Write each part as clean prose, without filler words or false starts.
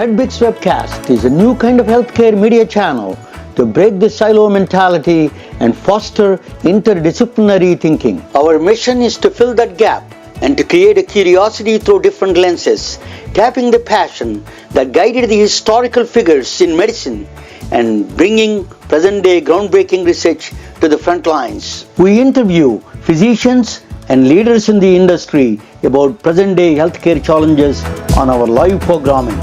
MedBix Webcast is a new kind of healthcare media channel to break the silo mentality and foster interdisciplinary thinking. Our mission is to fill that gap and to create a curiosity through different lenses, tapping the passion that guided the historical figures in medicine and bringing present-day groundbreaking research to the front lines. We interview physicians and leaders in the industry about present-day healthcare challenges on our live programming.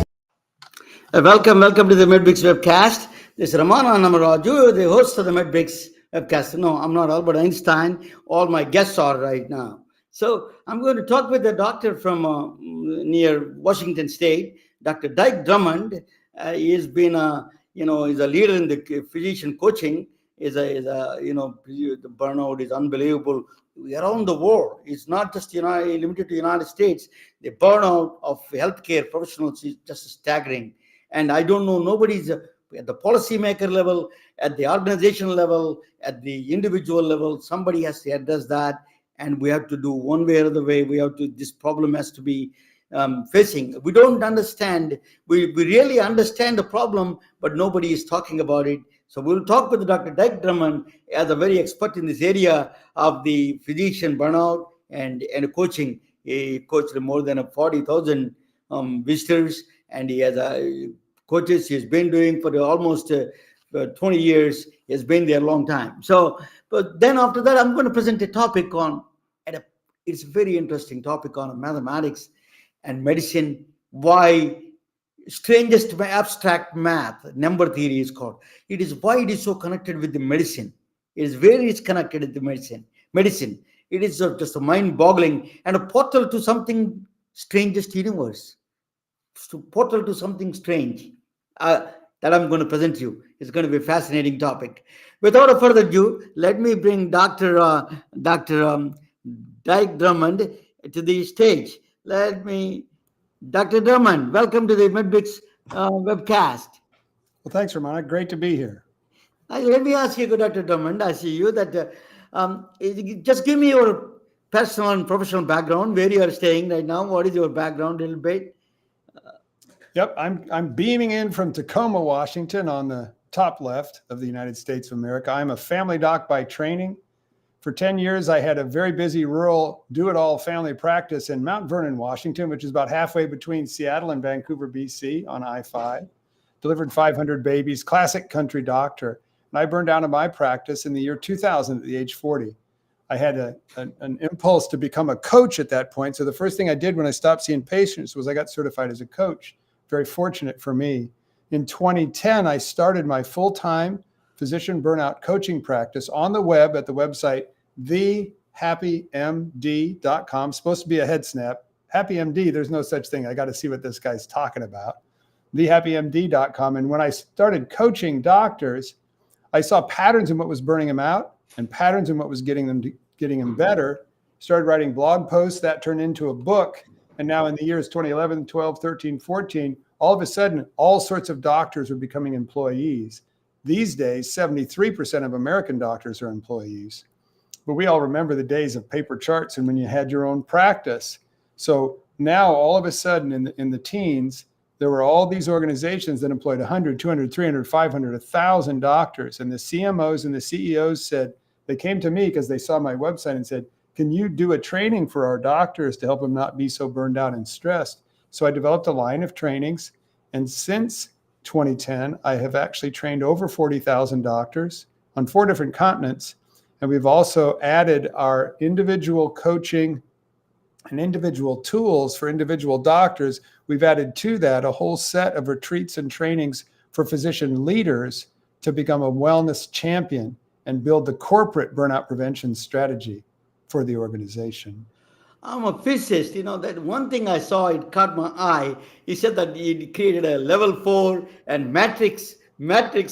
Welcome to the MedBix Webcast. This is Ramana Namaraju, the host of the MedBix Webcast. No, I'm not Albert Einstein. All my guests are right now. So I'm going to talk with a doctor from near Washington State, Dr. Dike Drummond. He's been he's a leader in the physician coaching. The burnout is unbelievable around the world. It's not just limited to the United States. The burnout of healthcare professionals is just staggering. And I don't know, nobody's at the policymaker level, at the organization level, at the individual level. Somebody has to address that, and we have to do one way or the way. This problem has to be facing. We don't understand. We really understand the problem, but nobody is talking about it. So we'll talk with Dr. Dike Drummond as a very expert in this area of the physician burnout and coaching. He coached more than 40,000 visitors, and he has coaches he's been doing for almost 20 years. He's been there a long time. So, but then after that, I'm going to present a topic it's a very interesting topic on mathematics and medicine. Why strangest abstract math, number theory is called. It is why it is so connected with the medicine. It is very connected with the medicine. It is just a mind-boggling and a portal to something strangest universe. Portal to something strange that I'm going to present to you. It's going to be a fascinating topic. Without further ado, let me bring Dr. Dike Drummond to the stage. Dr. Drummond, welcome to the MedBix webcast. Well, thanks, Ramana. Great to be here. Let me ask you, Dr. Drummond, I see you that just give me your personal and professional background, where you are staying right now. What is your background a little bit? Yep, I'm beaming in from Tacoma, Washington, on the top left of the United States of America. I'm a family doc by training. For 10 years, I had a very busy rural do-it-all family practice in Mount Vernon, Washington, which is about halfway between Seattle and Vancouver, BC, on I-5. Delivered 500 babies, classic country doctor. And I burned out of my practice in the year 2000 at the age 40. I had an impulse to become a coach at that point. So the first thing I did when I stopped seeing patients was I got certified as a coach. Very fortunate for me. In 2010, I started my full-time physician burnout coaching practice on the web at the website, HappyMD.com. Supposed to be a head snap. HappyMD, there's no such thing. I got to see what this guy's talking about. HappyMD.com. And when I started coaching doctors, I saw patterns in what was burning them out and patterns in what was getting them better. Started writing blog posts. That turned into a book. And now in the years 2011, 12, 13, 14, all of a sudden, all sorts of doctors are becoming employees. These days, 73% of American doctors are employees. But we all remember the days of paper charts and when you had your own practice. So now all of a sudden in the teens, there were all these organizations that employed 100, 200, 300, 500, 1,000 doctors. And the CMOs and the CEOs said, they came to me because they saw my website and said, can you do a training for our doctors to help them not be so burned out and stressed? So I developed a line of trainings. And since 2010, I have actually trained over 40,000 doctors on 4 different continents. And we've also added our individual coaching and individual tools for individual doctors. We've added to that a whole set of retreats and trainings for physician leaders to become a wellness champion and build the corporate burnout prevention strategy for the organization. I'm a physicist. That one thing I saw, it caught my eye. He said that he created a level 4 and matrix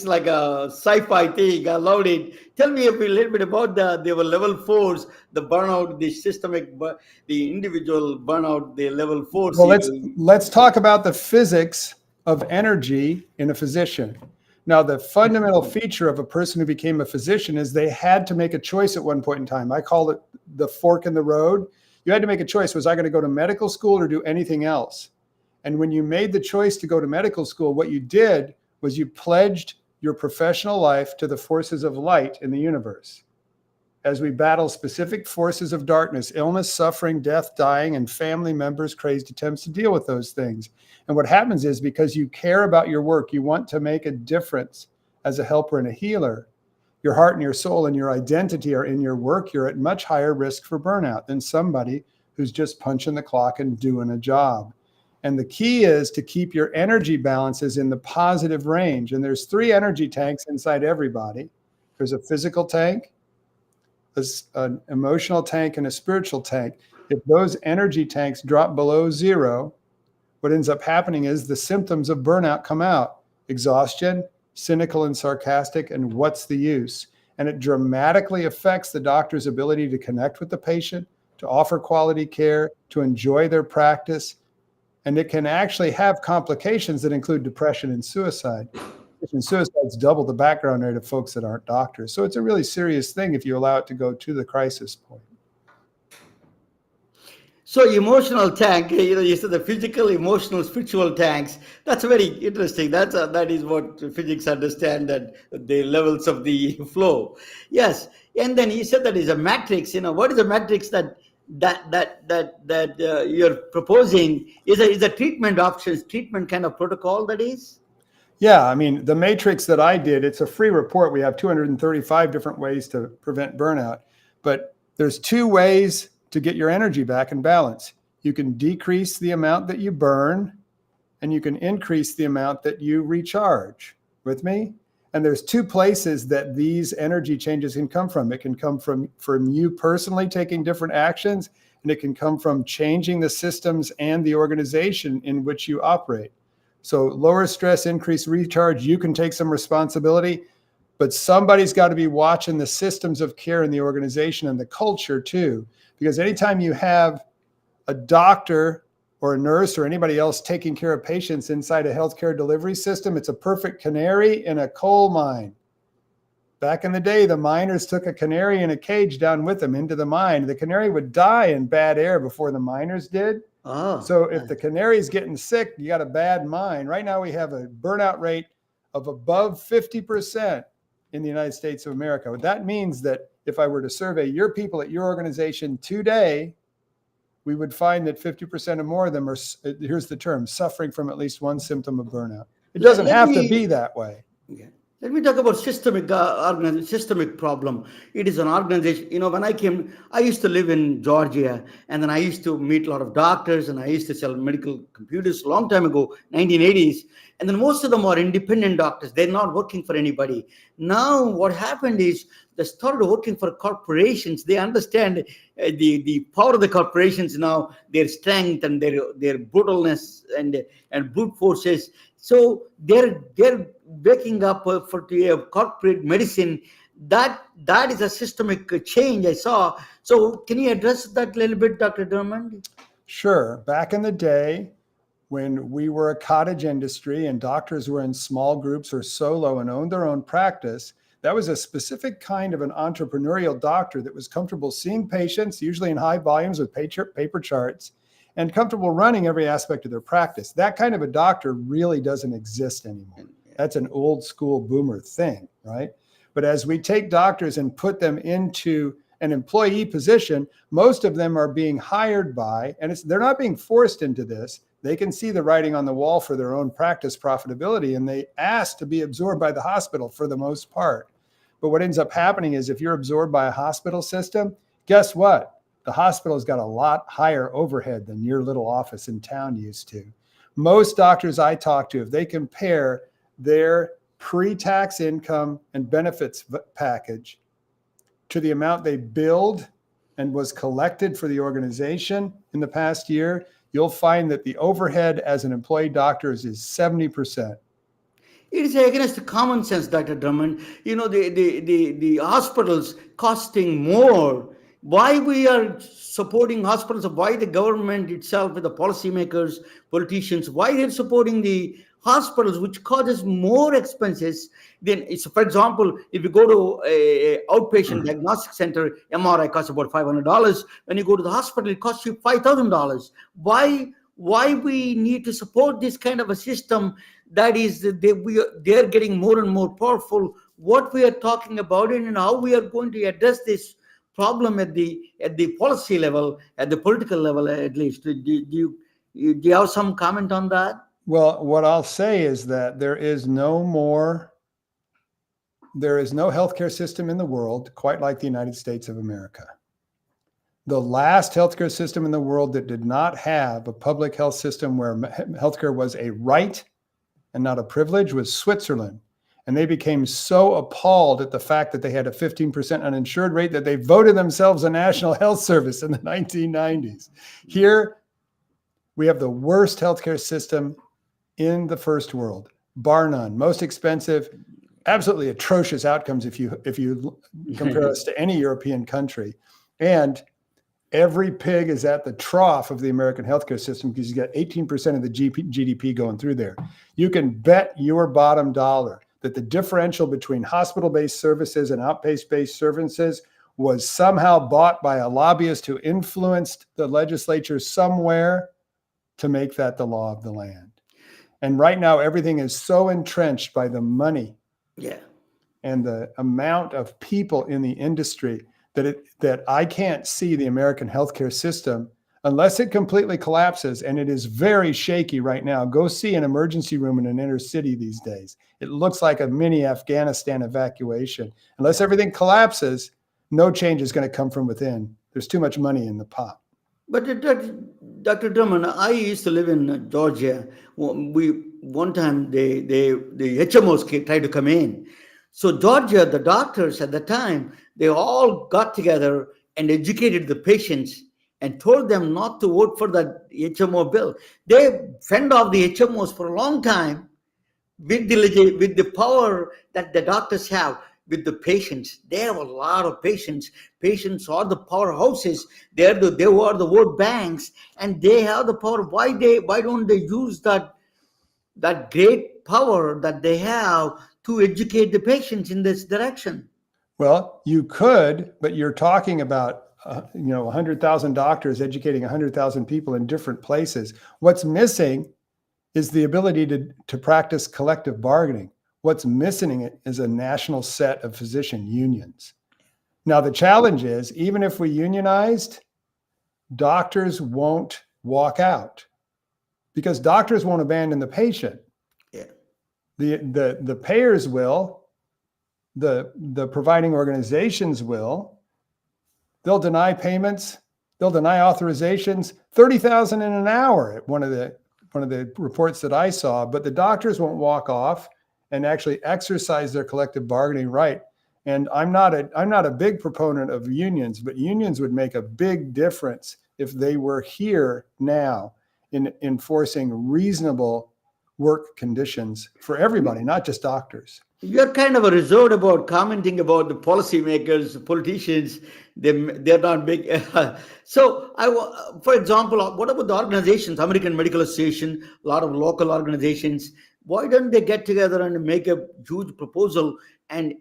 like a sci-fi thing. I loved it. Tell me a little bit about they were level 4s, the burnout, the systemic, the individual burnout, the level 4s. Well, let's talk about the physics of energy in a physician. Now, the fundamental feature of a person who became a physician is they had to make a choice at one point in time. I call it the fork in the road. You had to make a choice. Was I going to go to medical school or do anything else? And when you made the choice to go to medical school, what you did was you pledged your professional life to the forces of light in the universe. As we battle specific forces of darkness, illness, suffering, death, dying, and family members' crazed attempts to deal with those things. And what happens is, because you care about your work, you want to make a difference as a helper and a healer, your heart and your soul and your identity are in your work, you're at much higher risk for burnout than somebody who's just punching the clock and doing a job. And the key is to keep your energy balances in the positive range. And there's 3 energy tanks inside everybody. There's a physical tank, an emotional tank, and a spiritual tank. If those energy tanks drop below 0, what ends up happening is the symptoms of burnout come out: exhaustion, cynical and sarcastic, and what's the use? And it dramatically affects the doctor's ability to connect with the patient, to offer quality care, to enjoy their practice. And it can actually have complications that include depression and suicide. And suicides double the background rate of folks that aren't doctors. So it's a really serious thing if you allow it to go to the crisis point. So emotional tank, you said the physical, emotional, spiritual tanks. That's very interesting. That is what physics understand, that the levels of the flow. Yes, and then he said that is a matrix. What is the matrix that you're proposing? Is a treatment options, treatment kind of protocol that is? Yeah, I mean, the matrix that I did, it's a free report. We have 235 different ways to prevent burnout, but there's 2 ways to get your energy back in balance. You can decrease the amount that you burn, and you can increase the amount that you recharge. With me? And there's 2 places that these energy changes can come from. It can come from you personally taking different actions, and it can come from changing the systems and the organization in which you operate. So lower stress, increase recharge, you can take some responsibility, but somebody's got to be watching the systems of care in the organization and the culture too. Because anytime you have a doctor or a nurse or anybody else taking care of patients inside a healthcare delivery system, it's a perfect canary in a coal mine. Back in the day, the miners took a canary in a cage down with them into the mine. The canary would die in bad air before the miners did. Oh. So if the canary's getting sick, you got a bad mine. Right now we have a burnout rate of above 50% in the United States of America. That means that if I were to survey your people at your organization today, we would find that 50% or more of them are, here's the term, suffering from at least one symptom of burnout. It doesn't have to be that way. Yeah. Let me talk about systemic problem. It is an organization. When I came, I used to live in Georgia, and then I used to meet a lot of doctors, and I used to sell medical computers a long time ago, 1980s. And then most of them are independent doctors. They're not working for anybody. Now what happened is they started working for corporations. They understand the power of the corporations now, their strength and their brutalness and brute forces. So they're waking up for corporate medicine. That is a systemic change I saw. So can you address that a little bit, Dr. Drummond? Sure. Back in the day, when we were a cottage industry and doctors were in small groups or solo and owned their own practice, that was a specific kind of an entrepreneurial doctor that was comfortable seeing patients, usually in high volumes with paper charts, and comfortable running every aspect of their practice. That kind of a doctor really doesn't exist anymore. That's an old school boomer thing, right? But as we take doctors and put them into an employee position, most of them are being hired by, and they're not being forced into this. They can see the writing on the wall for their own practice profitability, and they ask to be absorbed by the hospital for the most part. But what ends up happening is if you're absorbed by a hospital system, guess what? The hospital's got a lot higher overhead than your little office in town used to. Most doctors I talk to, if they compare their pre-tax income and benefits package to the amount they billed and was collected for the organization in the past year, you'll find that the overhead as an employee doctor is 70%. It is against the common sense, Dr. Drummond. The hospitals costing more. Why we are supporting hospitals, why the government itself, with the policymakers, politicians, why they're supporting the hospitals, which causes more expenses than, for example, if you go to a outpatient diagnostic center, MRI costs about $500. When you go to the hospital, it costs you $5,000. Why why we need to support this kind of a system that is they're getting more and more powerful, what we are talking about it, and how we are going to address this problem at the policy level, at the political level at least. Do you have some comment on that? Well, what I'll say is that there is no healthcare system in the world quite like the United States of America. The last healthcare system in the world that did not have a public health system where healthcare was a right and not a privilege was Switzerland. And they became so appalled at the fact that they had a 15% uninsured rate that they voted themselves a national health service in the 1990s. Here, we have the worst healthcare system in the first world, bar none. Most expensive, absolutely atrocious outcomes if you compare us to any European country. And every pig is at the trough of the American healthcare system because you got 18% of the GDP going through there. You can bet your bottom dollar that the differential between hospital-based services and outpatient-based services was somehow bought by a lobbyist who influenced the legislature somewhere to make that the law of the land. And right now, everything is so entrenched by the money and the amount of people in the industry that I can't see the American healthcare system unless it completely collapses, and it is very shaky right now. Go see an emergency room in an inner city these days. It looks like a mini Afghanistan evacuation. Unless everything collapses, no change is going to come from within. There's too much money in the pot. But Dr. Drummond, I used to live in Georgia. One time the HMOs tried to come in. So Georgia, the doctors at the time, they all got together and educated the patients and told them not to vote for the HMO bill. They fend off the HMOs for a long time with the power that the doctors have with the patients. They have a lot of patients. Patients are the powerhouses. They are the vote banks, and they have the power. Why don't they use that great power that they have to educate the patients in this direction? Well, you could, but you're talking about 100,000 doctors educating 100,000 people in different places. What's missing is the ability to practice collective bargaining. What's missing is a national set of physician unions. Now, the challenge is, even if we unionized, doctors won't walk out because doctors won't abandon the patient. Yeah. The payers will, the providing organizations will. They'll deny payments. They'll deny authorizations. 30,000 in an hour at one of the reports that I saw. But the doctors won't walk off and actually exercise their collective bargaining right. And I'm not a big proponent of unions, but unions would make a big difference if they were here now in enforcing reasonable work conditions for everybody, not just doctors. You're kind of a resort about commenting about the policymakers, politicians. They're not big. So, for example, what about the organizations? American Medical Association, a lot of local organizations. Why don't they get together and make a huge proposal and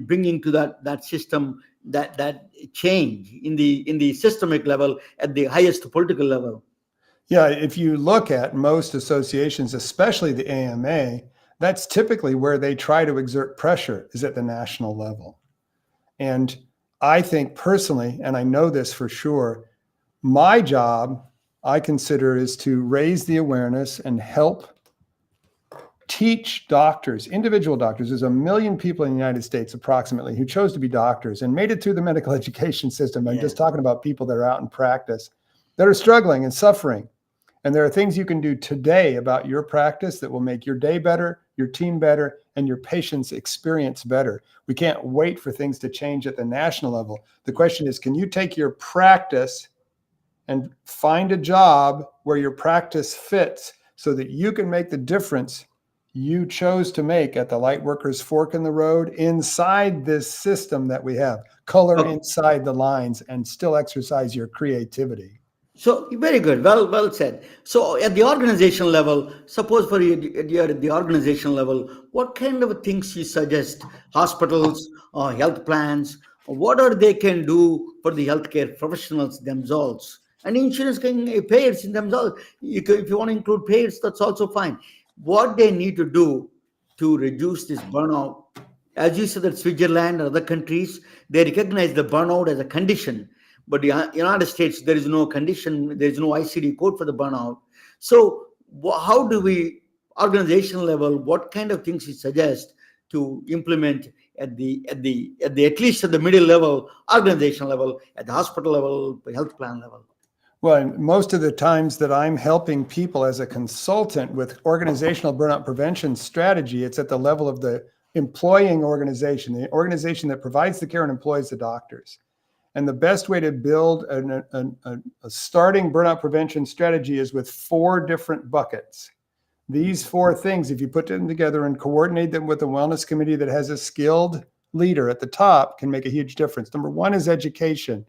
bringing to that system that change in the systemic level at the highest political level? Yeah, if you look at most associations, especially the AMA, that's typically where they try to exert pressure, is at the national level. And I think personally, and I know this for sure, my job, I consider, is to raise the awareness and help teach doctors, individual doctors. There's 1 million people in the United States approximately who chose to be doctors and made it through the medical education system. I'm just talking about people that are out in practice that are struggling and suffering. And there are things you can do today about your practice that will make your day better, your team better, and your patient's experience better. We can't wait for things to change at the national level. The question is, can you take your practice and find a job where your practice fits so that you can make the difference you chose to make at the Lightworkers Fork in the Road inside this system that we have? Color inside the lines and still exercise your creativity. So very good. Well said. So at the organizational level, suppose for you're at the organizational level, what kind of things you suggest hospitals or health plans, what are they can do for the healthcare professionals themselves And insurance can payers in themselves. If you want to include payers, that's also fine. What they need to do to reduce this burnout, as you said, that Switzerland and other countries, they recognize the burnout as a condition. But the United States, there is no condition, there is no ICD code for the burnout. So how do we, organizational level, what kind of things you suggest to implement at least at the middle level, organizational level, at the hospital level, health plan level? Well, and most of the times that I'm helping people as a consultant with organizational burnout prevention strategy, it's at the level of the employing organization, the organization that provides the care and employs the doctors. And the best way to build a starting burnout prevention strategy is with 4 different buckets. These 4 things, if you put them together and coordinate them with a wellness committee that has a skilled leader at the top, can make a huge difference. Number 1 is education.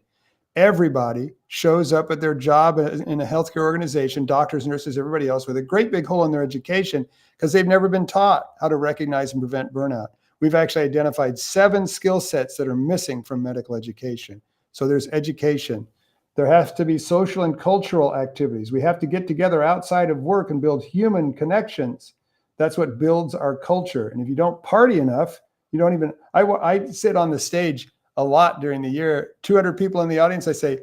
Everybody shows up at their job in a healthcare organization, doctors, nurses, everybody else, with a great big hole in their education because they've never been taught how to recognize and prevent burnout. We've actually identified 7 skill sets that are missing from medical education. So there's education. There has to be social and cultural activities. We have to get together outside of work and build human connections. That's what builds our culture. And if you don't party enough, you don't even, I sit on the stage a lot during the year, 200 people in the audience. I say,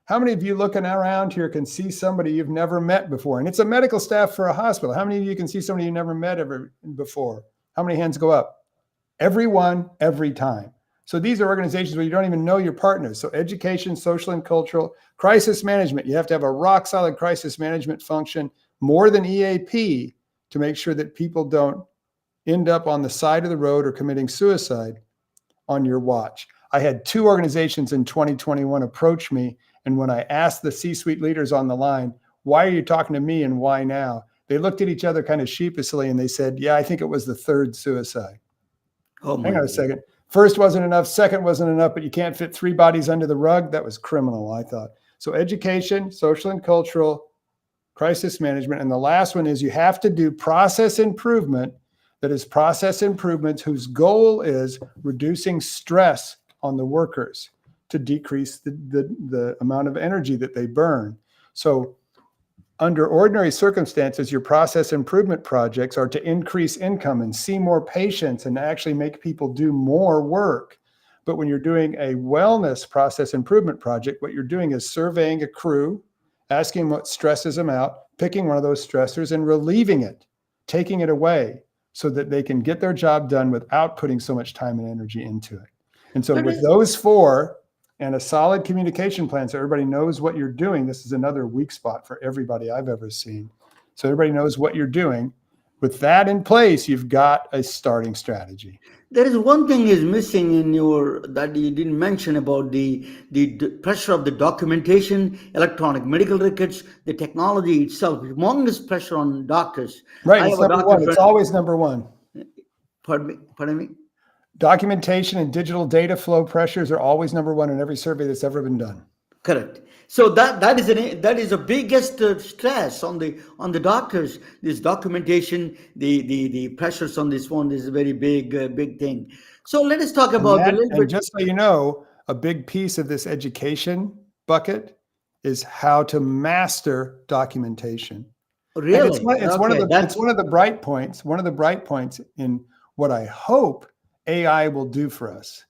how many of you looking around here can see somebody you've never met before? And it's a medical staff for a hospital. How many of you can see somebody you've never met ever before? How many hands go up? Everyone, every time. So these are organizations where you don't even know your partners. So education, social and cultural, crisis management. You have to have a rock solid crisis management function, more than EAP, to make sure that people don't end up on the side of the road or committing suicide on your watch. I had 2 organizations in 2021 approach me. And when I asked the C-suite leaders on the line, why are you talking to me and why now? They looked at each other kind of sheepishly and they said, yeah, I think it was the 3rd suicide. Oh, hang on a second. First wasn't enough. Second wasn't enough, but you can't fit 3 bodies under the rug. That was criminal, I thought. So education, social and cultural, crisis management. And the last one is you have to do process improvement. That is process improvements whose goal is reducing stress on the workers to decrease the amount of energy that they burn. So under ordinary circumstances, your process improvement projects are to increase income and see more patients and actually make people do more work. But when you're doing a wellness process improvement project, what you're doing is surveying a crew, asking what stresses them out, picking one of those stressors and relieving it, taking it away so that they can get their job done without putting so much time and energy into it. And so with those 4 and a solid communication plan, so everybody knows what you're doing, this is another weak spot for everybody I've ever seen. So everybody knows what you're doing. With that in place, you've got a starting strategy. There is one thing is missing in your, that you didn't mention about the pressure of the documentation, electronic medical records, the technology itself, humongous pressure on doctors. Right, it's number 1. It's always number 1. Pardon me? Documentation and digital data flow pressures are always number 1 in every survey that's ever been done. Correct. So that is the biggest stress on the doctors. This documentation, the pressures on this one is a very big thing. So let us talk about a little bit. Just so you know, a big piece of this education bucket is how to master documentation. Really, it's one of the bright points. One of the bright points in what I hope AI will do for us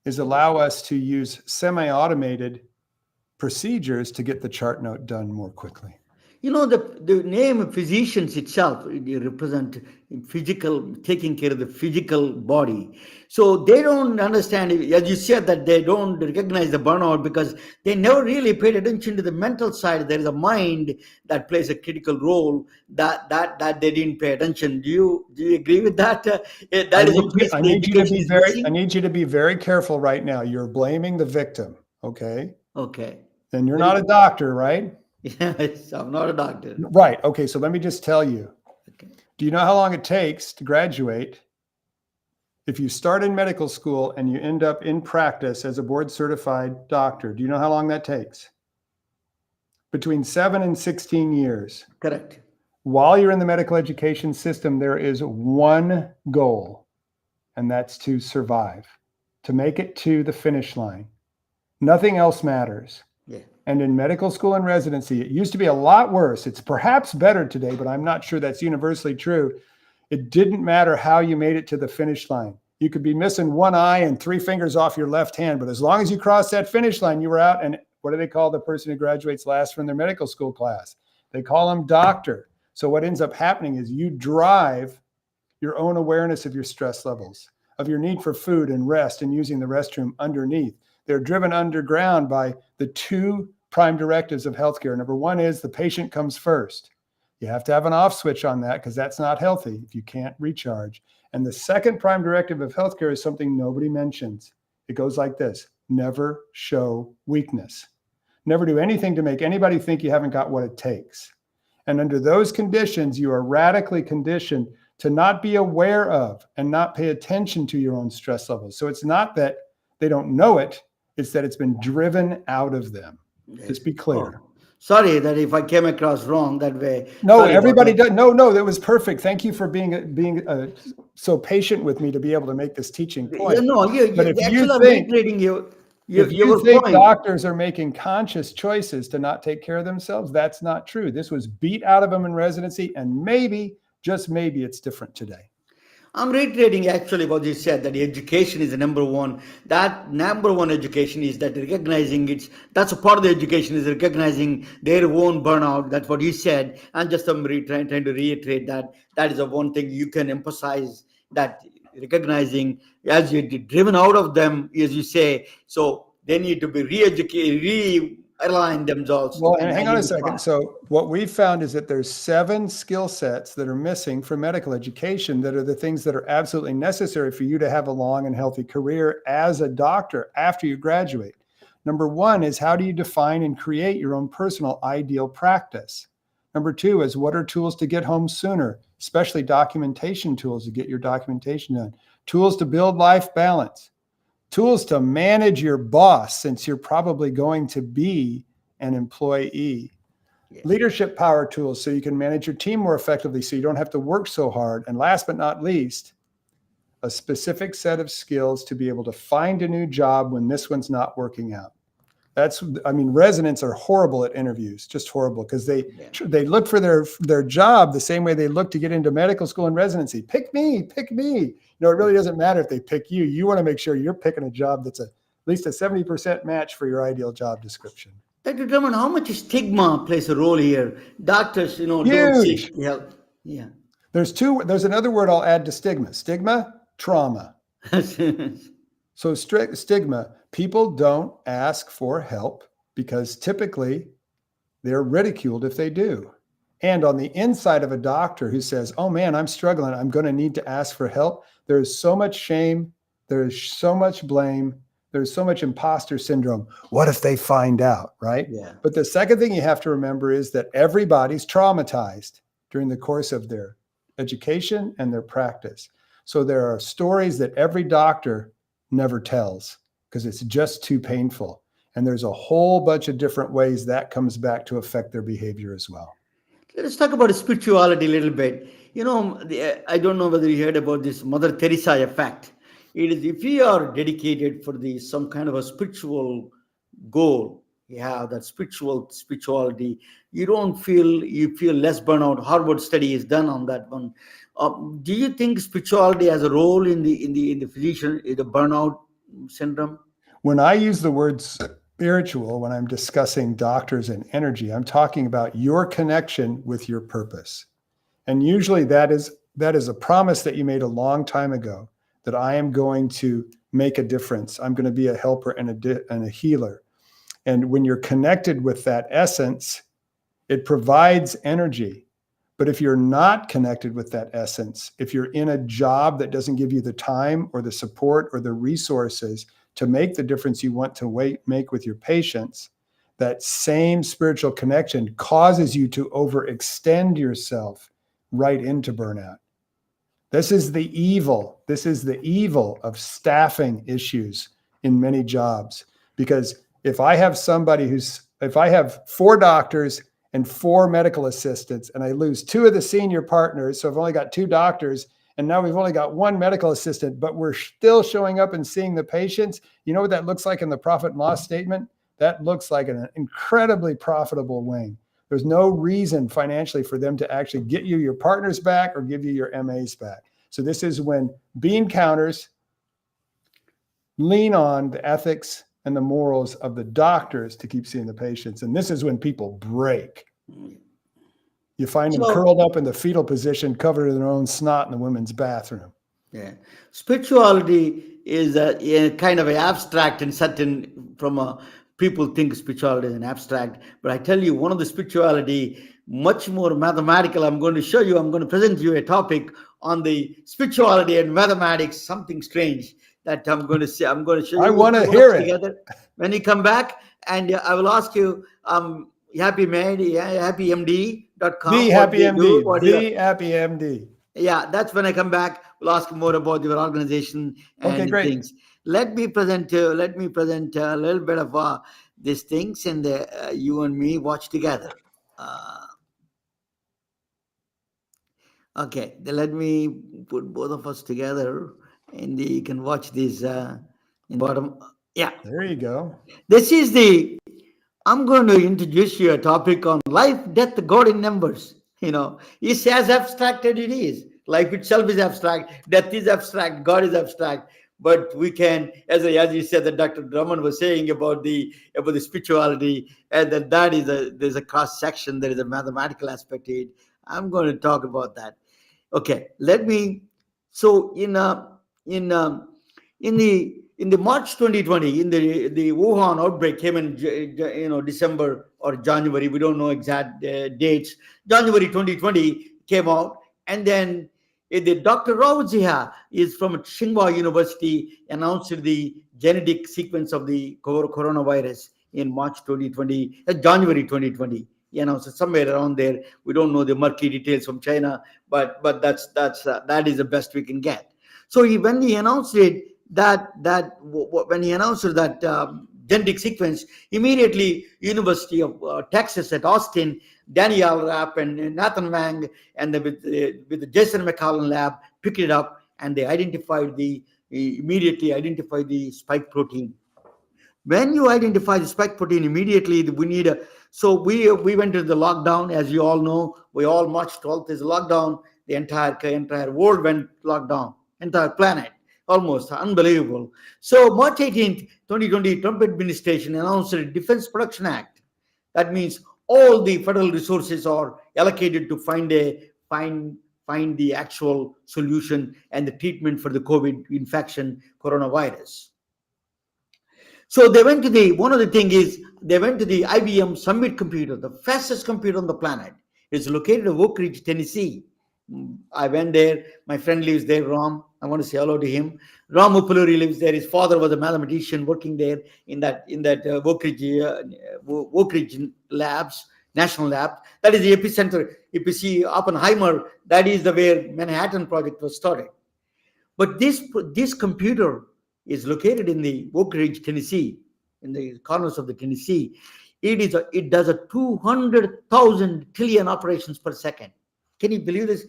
is allow us to use semi-automated procedures to get the chart note done more quickly. You know, the name of physicians itself, they represent physical, taking care of the physical body. So they don't understand, as you said, that they don't recognize the burnout because they never really paid attention to the mental side. There is a mind that plays a critical role that they didn't pay attention. Do you agree with that? I need you to be very careful right now. You're blaming the victim, okay? Okay. Then you're not a doctor, right? Yes, I'm not a doctor. Right. Okay. So let me just tell you. Okay. Do you know how long it takes to graduate? If you start in medical school and you end up in practice as a board certified doctor, do you know how long that takes? Between 7 and 16 years. Correct. While you're in the medical education system, there is one goal, and that's to survive, to make it to the finish line. Nothing else matters. Yeah. and in medical school and residency, it used to be a lot worse. It's perhaps better today, but I'm not sure that's universally true. It didn't matter how you made it to the finish line. You could be missing one eye and 3 fingers off your left hand, but as long as you crossed that finish line, you were out. And what do they call the person who graduates last from their medical school class? They call them doctor. So what ends up happening is you drive your own awareness of your stress levels, of your need for food and rest and using the restroom underneath. They're driven underground by the 2 prime directives of healthcare. Number 1 is the patient comes first. You have to have an off switch on that because that's not healthy if you can't recharge. And the second prime directive of healthcare is something nobody mentions. It goes like this: never show weakness. Never do anything to make anybody think you haven't got what it takes. And under those conditions, you are radically conditioned to not be aware of and not pay attention to your own stress levels. So it's not that they don't know it, it's that it's been driven out of them. Just be clear. Oh, sorry that if I came across wrong that way. No, Sorry everybody about does. No, that was perfect. Thank you for being so patient with me to be able to make this teaching that. point. No, But if actually you I'm think, reiterating your if you think point. doctors are making conscious choices to not take care of themselves, that's not true. This was beat out of them in residency, and maybe, just maybe, it's different today. I'm reiterating actually what you said, that education is the number one. That number one education is that recognizing that's a part of the education, is recognizing their own burnout. That's what you said. And just I'm trying to reiterate that is the one thing you can emphasize, that recognizing as you're driven out of them, as you say, so they need to be re-educated, realign themselves. Well, and hang on a second. So what we found is that there's 7 skill sets that are missing from medical education that are the things that are absolutely necessary for you to have a long and healthy career as a doctor after you graduate. Number 1 is, how do you define and create your own personal ideal practice? Number 2 is, what are tools to get home sooner, especially documentation tools to get your documentation done, tools to build life balance, tools to manage your boss, since you're probably going to be an employee. Yeah. Leadership power tools so you can manage your team more effectively so you don't have to work so hard. And last but not least, a specific set of skills to be able to find a new job when this one's not working out. Residents are horrible at interviews, just horrible, because they look for their job the same way they look to get into medical school and residency. Pick me, pick me. No, it really doesn't matter if they pick you. You want to make sure you're picking a job that's at least a 70% match for your ideal job description. Dr. Drummond, how much stigma plays a role here? Doctors, don't seek help. Yeah. There's another word I'll add to stigma. Stigma, trauma. So stigma, people don't ask for help because typically they're ridiculed if they do. And on the inside of a doctor who says, oh man, I'm struggling, I'm going to need to ask for help, there's so much shame, there's so much blame, there's so much imposter syndrome. What if they find out, right? Yeah. But the second thing you have to remember is that everybody's traumatized during the course of their education and their practice. So there are stories that every doctor never tells because it's just too painful. And there's a whole bunch of different ways that comes back to affect their behavior as well. Let's talk about spirituality a little bit. I don't know whether you heard about this Mother Teresa effect. It is, if you are dedicated for some kind of a spiritual goal, you have that spirituality, you feel less burnout. Harvard study is done on that one. Do you think spirituality has a role in the physician, in the burnout syndrome? When I use the word spiritual, when I'm discussing doctors and energy, I'm talking about your connection with your purpose. And usually that is a promise that you made a long time ago, that I am going to make a difference. I'm going to be a helper and a healer. And when you're connected with that essence, it provides energy. But if you're not connected with that essence, if you're in a job that doesn't give you the time or the support or the resources to make the difference you want to make with your patients, that same spiritual connection causes you to overextend yourself right into burnout. This is the evil. This is the evil of staffing issues in many jobs. Because if I have 4 doctors and 4 medical assistants, and I lose 2 of the senior partners, so I've only got 2 doctors, and now we've only got 1 medical assistant, but we're still showing up and seeing the patients. You know what that looks like in the profit and loss statement? that looks like an incredibly profitable wing. There's no reason financially for them to actually get you your partners back or give you your MAs back. So this is when bean counters lean on the ethics and the morals of the doctors to keep seeing the patients. And this is when people break. You find them curled up in the fetal position, covered in their own snot in the women's bathroom. Yeah. Spirituality is a kind of an abstract and certain from a people think spirituality is an abstract, but I tell you, one of the spirituality much more mathematical. I'm going to present you a topic on the spirituality and mathematics, something strange that I'm going to say. I'm going to show you. I want to hear it together when you come back, and I will ask you, HappyMD, HappyMD.com. The HappyMD, the HappyMD. Yeah, that's when I come back. We'll ask more about your organization and things. Let me present a little bit of these things, and you and me watch together. Okay, then let me put both of us together, and you can watch this in bottom. Yeah, there you go. This is I'm going to introduce you a topic on life, death, God in numbers. It's as abstract as it is. Life itself is abstract, death is abstract, God is abstract. But we can, as you said, that Dr. Drummond was saying about the spirituality, and there's a cross section, there is a mathematical aspect to it. I'm going to talk about that. Okay, let me. So in the March 2020, in the Wuhan outbreak came in December or January. We don't know exact dates. January 2020 came out, and then the Dr. Rao Jia is from Tsinghua University, announced the genetic sequence of the coronavirus in March 2020, January 2020. He announced it somewhere around there. We don't know the murky details from China, but that is the best we can get. So when he announced it, when he announced that genetic sequence, immediately University of Texas at Austin, Daniel Rapp and Nathan Wang and with the Jason McCollum lab picked it up, and they immediately identified the spike protein. When you identify the spike protein, immediately we went into the lockdown. As you all know, March 12th is lockdown. The entire world went lockdown, entire planet. Almost unbelievable. So March 18th, 2020, Trump administration announced a Defense Production Act. That means all the federal resources are allocated to find the actual solution and the treatment for the COVID infection, coronavirus. So they went to the IBM Summit computer, the fastest computer on the planet. It's located in Oak Ridge, Tennessee. I went there. My friend lives there, Ram. I want to say hello to him. Ram Upaluri lives there. His father was a mathematician working there in that Oak Ridge labs, national lab. That is the epicenter. If you see Oppenheimer, that is where Manhattan Project was started. But this computer is located in the Oak Ridge, Tennessee, in the corners of the Tennessee. It does 200,000 trillion operations per second. Can you believe this?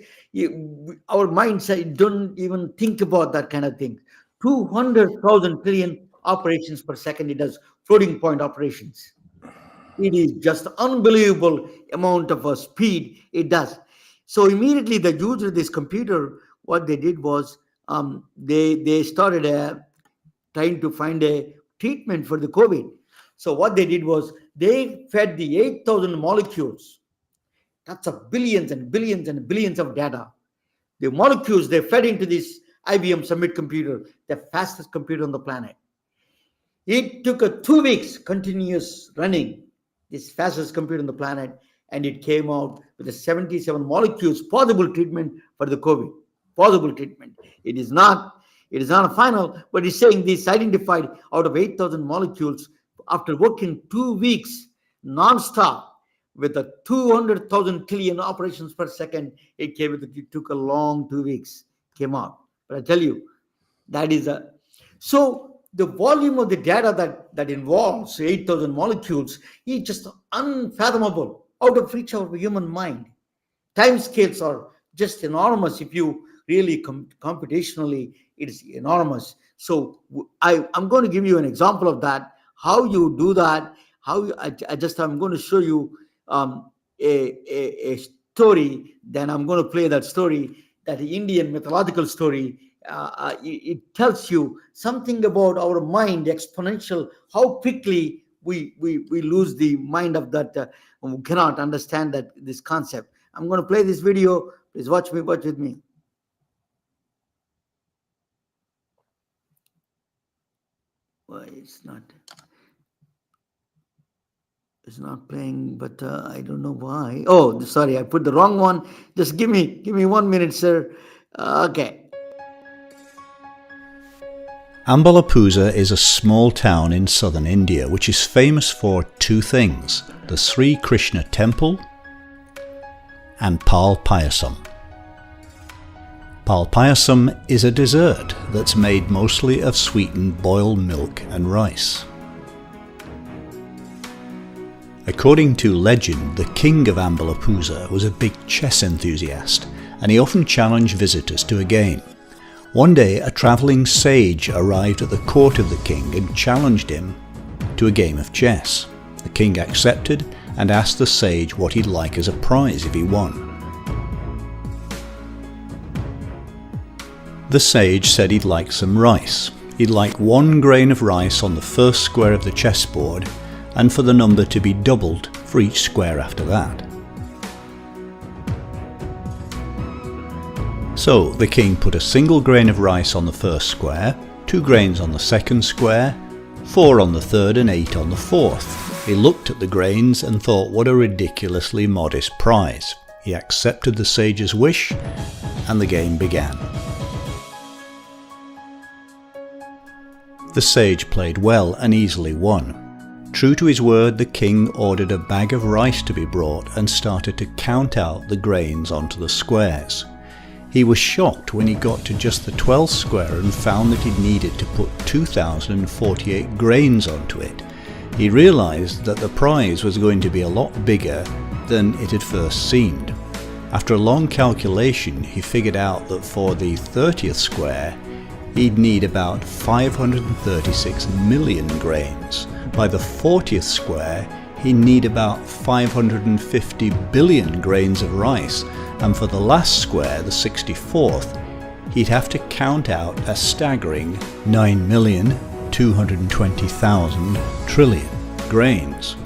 Our minds don't even think about that kind of thing. 200,000 trillion operations per second. It does floating point operations. It is just unbelievable amount of speed it does. So immediately the user of this computer, what they did was they started trying to find a treatment for the COVID. So what they did was they fed the 8,000 molecules. That's billions and billions and billions of data. The molecules they fed into this IBM Summit computer, the fastest computer on the planet. It took 2 weeks continuous running, this fastest computer on the planet, and it came out with the 77 molecules, possible treatment for the COVID. Possible treatment. It is not a final, but it's saying this identified out of 8,000 molecules after working 2 weeks non-stop with 200,000 trillion operations per second. It took a long 2 weeks, came out. But I tell you, that is so the volume of the data that involves 8,000 molecules is just unfathomable, out of reach of the human mind. Time scales are just enormous. If you really computationally, it is enormous. So I'm going to give you an example of that, how you do that. I'm going to show you a story. Then I'm going to play that story, that Indian mythological story. It tells you something about our mind, exponential, how quickly we lose the mind of that, who cannot understand that this concept. I'm going to play this video. Please watch with me. Why it's not playing, but I don't know why. Oh, sorry, I put the wrong one. Just give me 1 minute, sir. Okay. Ambalapooza is a small town in southern India which is famous for two things: the Sri Krishna temple and Pal Payasam. Pal Payasam is a dessert that's made mostly of sweetened boiled milk and rice. According to legend, the king of Ambalapooza was a big chess enthusiast, and he often challenged visitors to a game. One day, a travelling sage arrived at the court of the king and challenged him to a game of chess. The king accepted and asked the sage what he'd like as a prize if he won. The sage said he'd like some rice. He'd like 1 grain of rice on the first square of the chessboard, and for the number to be doubled for each square after that. So the king put a single grain of rice on the first square, 2 grains on the second square, 4 on the third and 8 on the fourth. He looked at the grains and thought, what a ridiculously modest prize. He accepted the sage's wish, and the game began. The sage played well and easily won. True to his word, the king ordered a bag of rice to be brought and started to count out the grains onto the squares. He was shocked when he got to just the 12th square and found that he needed to put 2,048 grains onto it. He realized that the prize was going to be a lot bigger than it had first seemed. After a long calculation, he figured out that for the 30th square, he'd need about 536 million grains. By the 40th square, he'd need about 550 billion grains of rice, and for the last square, the 64th, he'd have to count out a staggering 9,220,000 trillion grains.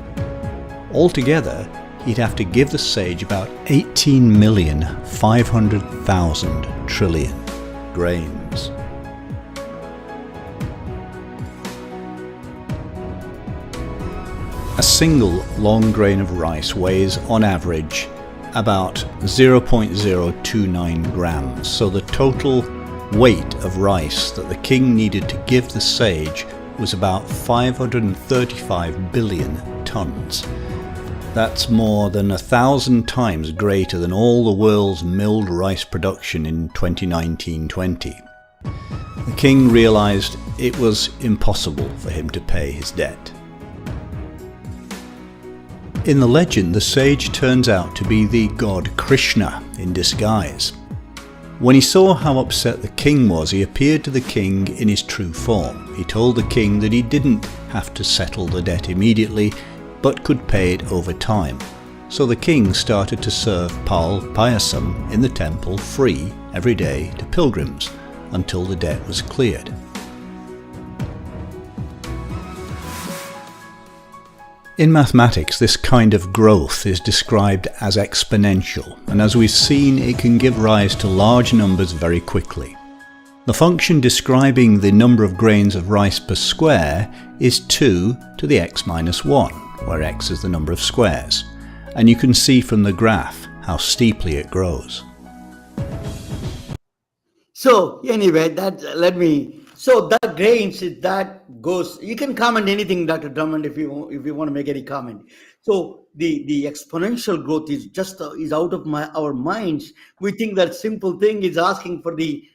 Altogether, he'd have to give the sage about 18,500,000 trillion grains. A single long grain of rice weighs, on average, about 0.029 grams, so the total weight of rice that the king needed to give the sage was about 535 billion tons. That's more than 1,000 times greater than all the world's milled rice production in 2019-20. The king realized it was impossible for him to pay his debt. In the legend, the sage turns out to be the god Krishna in disguise. When he saw how upset the king was, he appeared to the king in his true form. He told the king that he didn't have to settle the debt immediately, but could pay it over time. So the king started to serve Pal Payasam in the temple free every day to pilgrims until the debt was cleared. In mathematics, this kind of growth is described as exponential, and as we've seen, it can give rise to large numbers very quickly. The function describing the number of grains of rice per square is 2 to the x minus 1, where x is the number of squares, and you can see from the graph how steeply it grows. So anyway, so that grains, that goes, you can comment anything, Dr. Drummond, if you want to make any comment. So the exponential growth is just is out of our minds. We think that simple thing is asking for the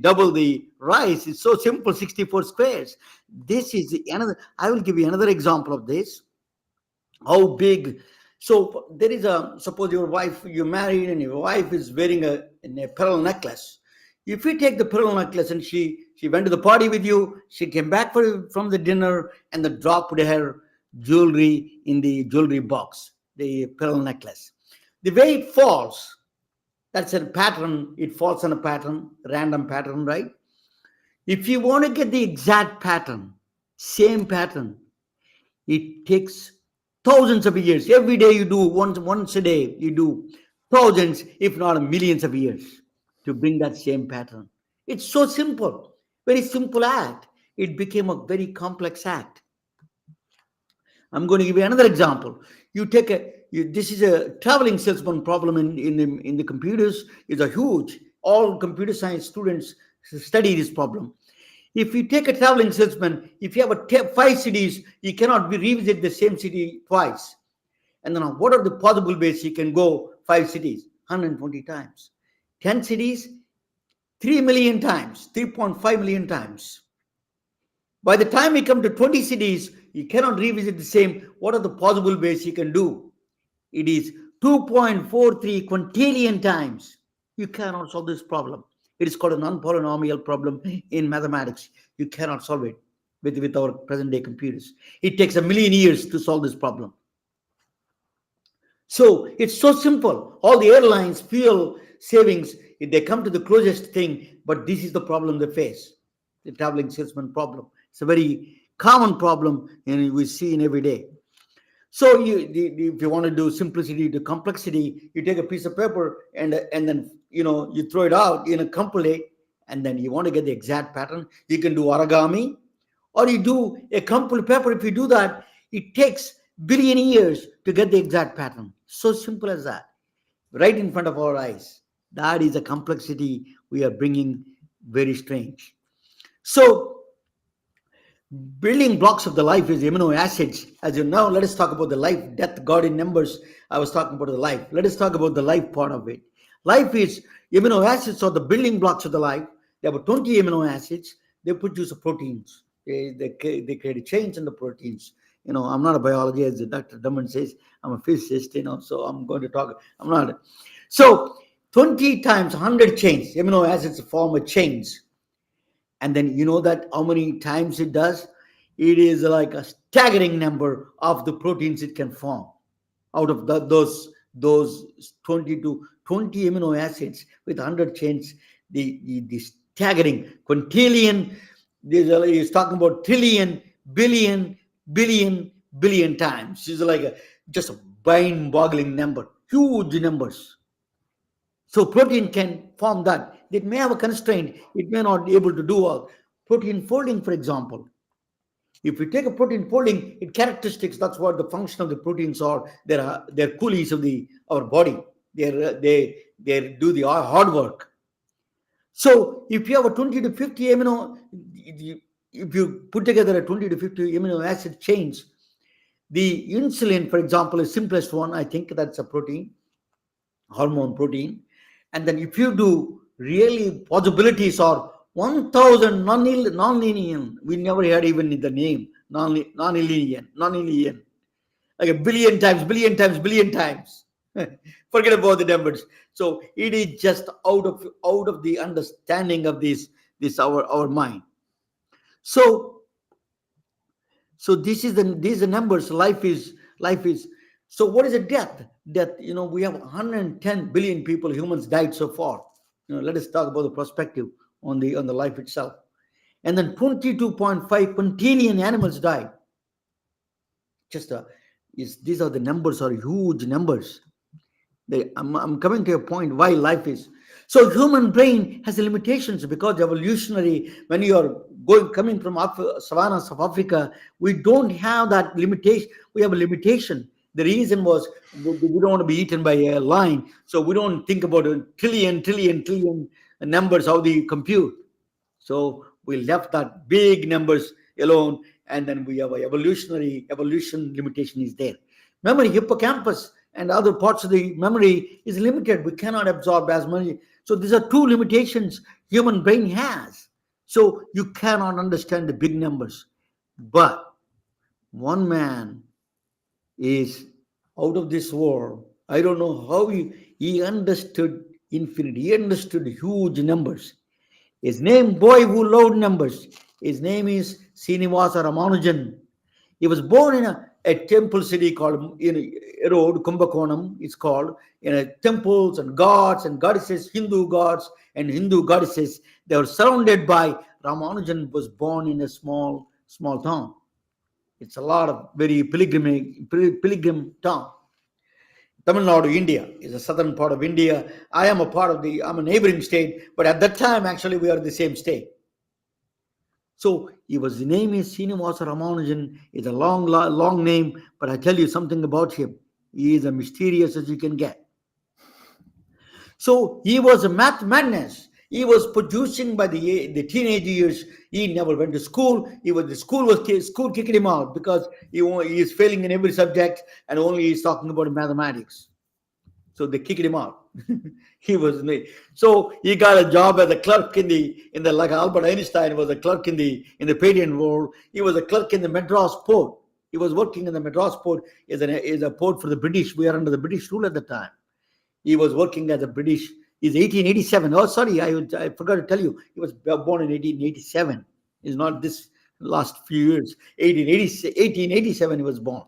double the rice. It's so simple, 64 squares. This is another, I will give you another example of this. How big. So there is suppose your wife, you're married and your wife is wearing a pearl necklace. If you take the pearl necklace and she went to the party with you, she came back from the dinner and then dropped her jewelry in the jewelry box, the pearl necklace. The way it falls, that's a pattern. It falls on a pattern, random pattern, right? If you want to get the exact pattern, same pattern, it takes thousands of years. Every day you do, once a day, you do thousands, if not millions of years to bring that same pattern. It's so simple, very simple act. It became a very complex act. I'm going to give you another example. You take this is a traveling salesman problem in the computers. It's a huge. All computer science students study this problem. If you take a traveling salesman, if you have 5 cities, you cannot revisit the same city twice. And then what are the possible ways you can go 5 cities? 120 times. 10 cities, 3 million times, 3.5 million times. By the time we come to 20 cities, you cannot revisit the same. What are the possible ways you can do? It is 2.43 quintillion times. You cannot solve this problem. It is called a non-polynomial problem in mathematics. You cannot solve it with our present-day computers. It takes 1 million years to solve this problem. So it's so simple. All the airlines, fuel savings, they come to the closest thing, but this is the problem they face, the traveling salesman problem. It's a very common problem and we see in every day. So if you want to do simplicity to complexity, you take a piece of paper and then you throw it out in a complete, and then you want to get the exact pattern. You can do origami, or you do a crumpled paper. If you do that, it takes billion years to get the exact pattern. So simple as that, right in front of our eyes. That is a complexity we are bringing, very strange. So building blocks of the life is amino acids. As you know, let us talk about the life, death, God in numbers. I was talking about the life. Let us talk about the life part of it. Life is amino acids are the building blocks of the life. There are 20 amino acids. They produce proteins. They create a change in the proteins. I'm not a biologist, as Dr. Drummond says. I'm a physicist, so I'm going to talk. I'm not. So 20 times 100 chains. Amino acids form a chains. And then you know that how many times it does? It is like a staggering number of the proteins it can form out of those 20 amino acids with 100 chains. The staggering quintillion. He's talking about trillion, billion times. It's like just a mind-boggling number, huge numbers. So protein can form that. It may have a constraint. It may not be able to do all. Protein folding, for example. If we take a protein folding, it characteristics, that's what the function of the proteins are. They're coolies of our body. They do the hard work. So if you have a 20 to 50 amino, if you put together a 20 to 50 amino acid chains, the insulin, for example, is simplest one. I think that's a protein, hormone protein. And then if you do really possibilities are 1,000 non-linear. We never heard even the name non-linear, like a billion times. Forget about the numbers. So it is just out of the understanding of this our mind. So these are the numbers. Life is. So what is a death? Death. We have 110 billion people, humans died so far. Let us talk about the perspective on the life itself. And then 22.5 quintillion animals died. These are the numbers, are huge numbers. I'm coming to a point why life is. So human brain has limitations because evolutionary, when you are coming from savannas of Africa, we don't have that limitation. We have a limitation. The reason was we don't want to be eaten by a lion. So we don't think about a trillion numbers, how they compute. So we left that big numbers alone. And then we have evolution limitation is there. Memory, hippocampus and other parts of the memory is limited. We cannot absorb as many. So these are two limitations human brain has. So you cannot understand the big numbers. But one man is out of this world. I don't know how he understood infinity. He understood huge numbers. His name, boy who loved numbers. His name is Srinivasa Ramanujan. He was born in a temple city called in a road, Kumbakonam, it's called, in a temples and gods and goddesses, Hindu gods and Hindu goddesses. They were surrounded by. Ramanujan was born in a small town. It's a lot of very pilgrim town. Tamil Nadu, India, is a southern part of India. I'm a neighboring state, but at that time, actually, we are the same state. So his name is Srinivasa Ramanujan. It's a long name, but I tell you something about him. He is as mysterious as you can get. So he was a math madness. He was producing by the teenage years. He never went to school. School kicked him out because he is failing in every subject and only he's talking about mathematics. So they kicked him out. So he got a job as a clerk in the like Albert Einstein was a clerk in the patent world. He was a clerk in the Madras port. He was working in the Madras port is a port for the British. We are under the British rule at the time. He was working as a British. He's 1887. Oh, sorry, I forgot to tell you. He was born in 1887. It's not this last few years. 1887 he was born.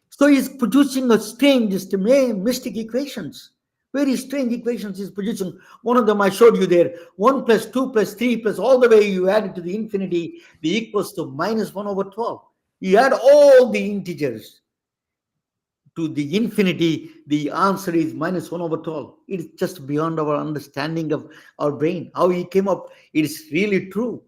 So he's producing a strange, just mystic equations. Very strange equations he's producing. One of them I showed you there. 1 plus 2 plus 3 plus all the way you add it to the infinity, the equals to minus 1 over 12. You add all the integers to the infinity, the answer is minus 1 over 12. It's just beyond our understanding of our brain. How he came up, it is really true.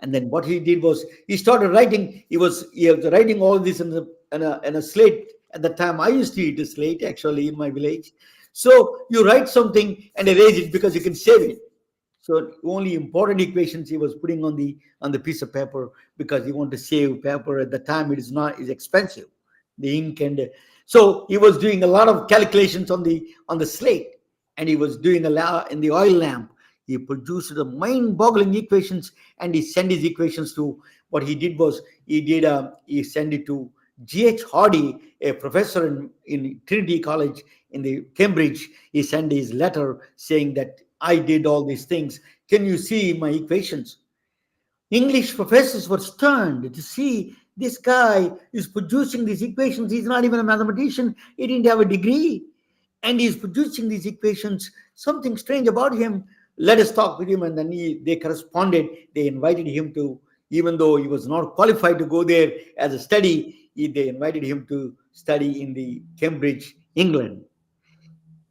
And then what he did was he started writing. He was writing all this in a slate. At the time, I used to eat a slate actually in my village. So you write something and erase it because you can save it. So only important equations he was putting on the piece of paper because he wanted to save paper. At the time, it's expensive, the ink, and so he was doing a lot of calculations on the slate, and he was doing a lot in the oil lamp. He produced the mind-boggling equations, and he sent his equations to. What he did was he sent it to G.H. Hardy, a professor in Trinity College in the Cambridge. He sent his letter saying that I did all these things. Can you see my equations? English professors were stunned to see this guy is producing these equations. He's not even a mathematician. He didn't have a degree. And he's producing these equations. Something strange about him. Let us talk with him. And then they corresponded. They invited him to, even though he was not qualified to go there as a study, they invited him to study in the Cambridge, England.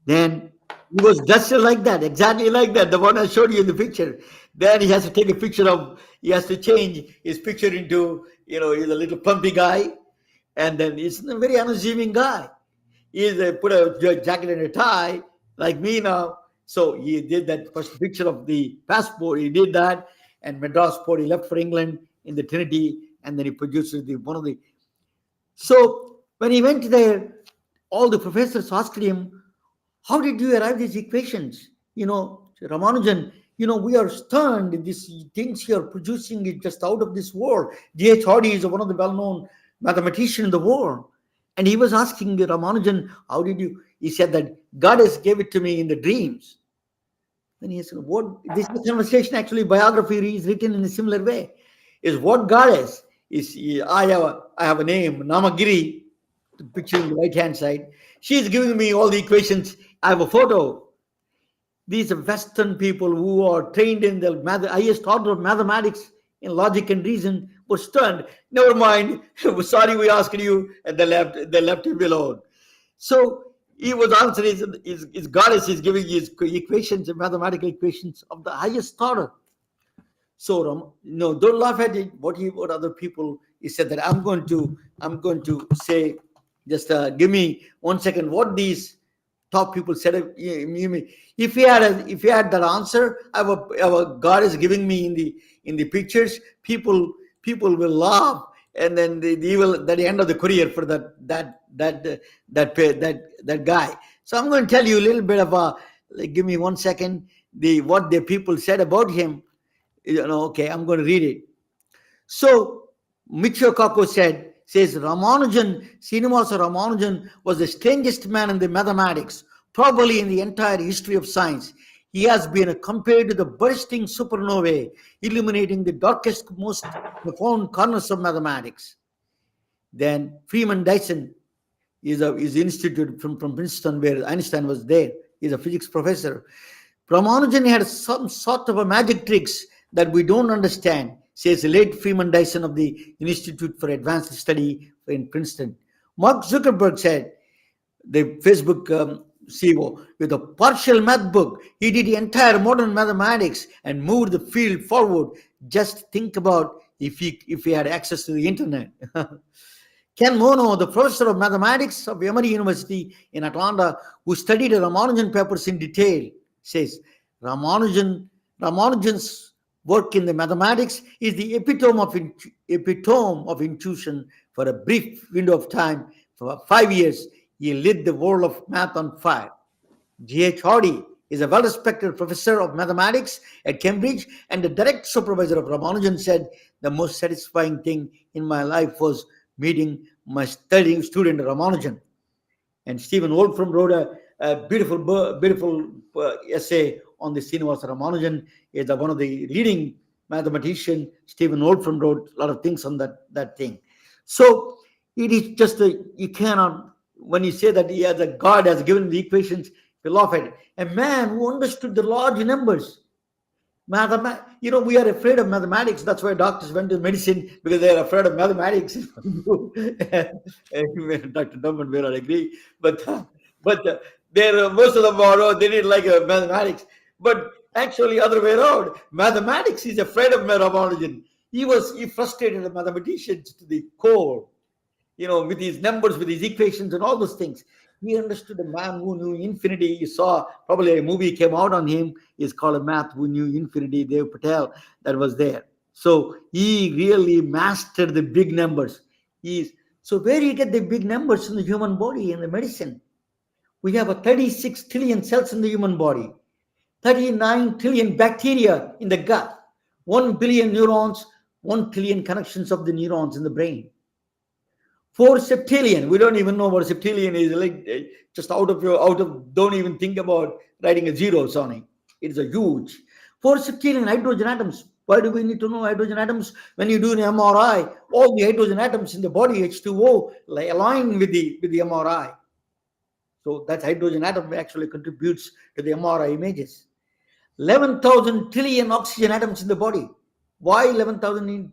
Then he was just like that, exactly like that, the one I showed you in the picture. Then he has to take a picture he has to change his picture into, he's a little plumpy guy. And then he's a very unassuming guy. He's put a jacket and a tie, like me now. So he did that first picture of the passport. He did that. And Madras port, he left for England in the Trinity. And then he produces So when he went there, all the professors asked him, how did you arrive these equations? Ramanujan, we are stunned. These things you are producing is just out of this world. G.H. Hardy is one of the well-known mathematicians in the world. And he was asking Ramanujan, how did you? He said that Goddess gave it to me in the dreams. Then he said, what? This conversation, actually, biography is written in a similar way. Is what Goddess is? I have a name, Namagiri, the picture on the right-hand side. She is giving me all the equations. I have a photo. These are Western people who are trained in the highest order of mathematics in logic and reason were stunned. Never mind. Sorry, we asked you, and they left him alone. So he was answering. His goddess is giving his equations, mathematical equations of the highest order. So don't laugh at it. What other people? He said that I'm going to say. Just give me 1 second. What these top people said. If you had that answer, our God is giving me in the pictures. People will laugh, and then they will at the end of the career for that guy. So I'm going to tell you a little bit of give me 1 second. What the people said about him. Okay, I'm going to read it. So Michio Kaku says Srinivasa Ramanujan was the strangest man in the mathematics, probably in the entire history of science. He has been compared to the bursting supernovae, illuminating the darkest, most profound corners of mathematics. Then Freeman Dyson is institute from Princeton, where Einstein was there. He's a physics professor. Ramanujan had some sort of a magic tricks that we don't understand, says the late Freeman Dyson of the Institute for Advanced Study in Princeton. Mark Zuckerberg said, the Facebook CEO, with a partial math book, he did the entire modern mathematics and moved the field forward. Just think about if he had access to the internet. Ken Mono, the professor of mathematics of Emory University in Atlanta, who studied the Ramanujan papers in detail, says Ramanujan's work in the mathematics is the epitome of intuition. For a brief window of time, for 5 years, he lit the world of math on fire. G.H. Hardy is a well-respected professor of mathematics at Cambridge and the direct supervisor of Ramanujan, said, the most satisfying thing in my life was meeting my studying student Ramanujan. And Stephen Wolfram wrote a beautiful essay on the Srinivasa Ramanujan. Is one of the leading mathematicians. Stephen Wolfram wrote a lot of things on that thing. So it is just you cannot, when you say that he has a God has given the equations, you laugh at it. A man who understood the large numbers. We are afraid of mathematics. That's why doctors went to medicine, because they are afraid of mathematics. Dr. Drummond may not agree, but most of them are, they didn't like mathematics. But actually, other way around, mathematics is afraid of Ramanujan. He frustrated the mathematicians to the core, with his numbers, with his equations and all those things. He understood a man who knew infinity. You saw probably a movie came out on him. It's called A Math Who Knew Infinity, Dev Patel, that was there. So he really mastered the big numbers. So where do you get the big numbers in the human body, in the medicine? We have 36 trillion cells in the human body, 39 trillion bacteria in the gut, 1 billion neurons, 1 trillion connections of the neurons in the brain. 4 septillion, we don't even know what a septillion is, like just don't even think about writing a zeros on it. It's a huge 4 septillion hydrogen atoms. Why do we need to know hydrogen atoms? When you do an MRI, all the hydrogen atoms in the body, H2O, align with the MRI. So that hydrogen atom actually contributes to the MRI images. 11,000 trillion oxygen atoms in the body. Why 11,000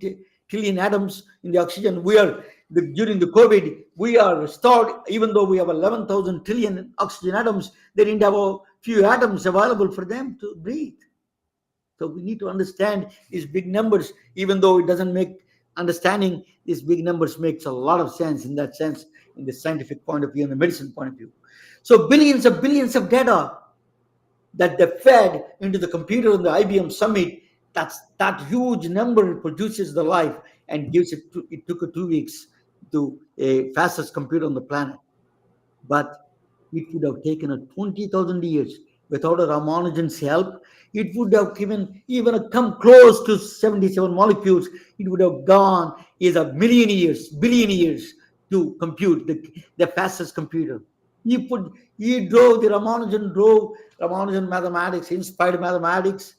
trillion atoms in the oxygen? During the COVID, we are restored, even though we have 11,000 trillion oxygen atoms, they didn't have a few atoms available for them to breathe. So we need to understand these big numbers, even though it doesn't make understanding these big numbers makes a lot of sense in that sense, in the scientific point of view and the medicine point of view. So billions of data that they fed into the computer on the IBM Summit, that huge number produces the life and gives it. It took 2 weeks to a fastest computer on the planet, but it would have taken 20,000 years without a Ramanujan's help. It would have even come close to 77 molecules. It would have gone billion years to compute the fastest computer. Ramanujan mathematics, inspired mathematics,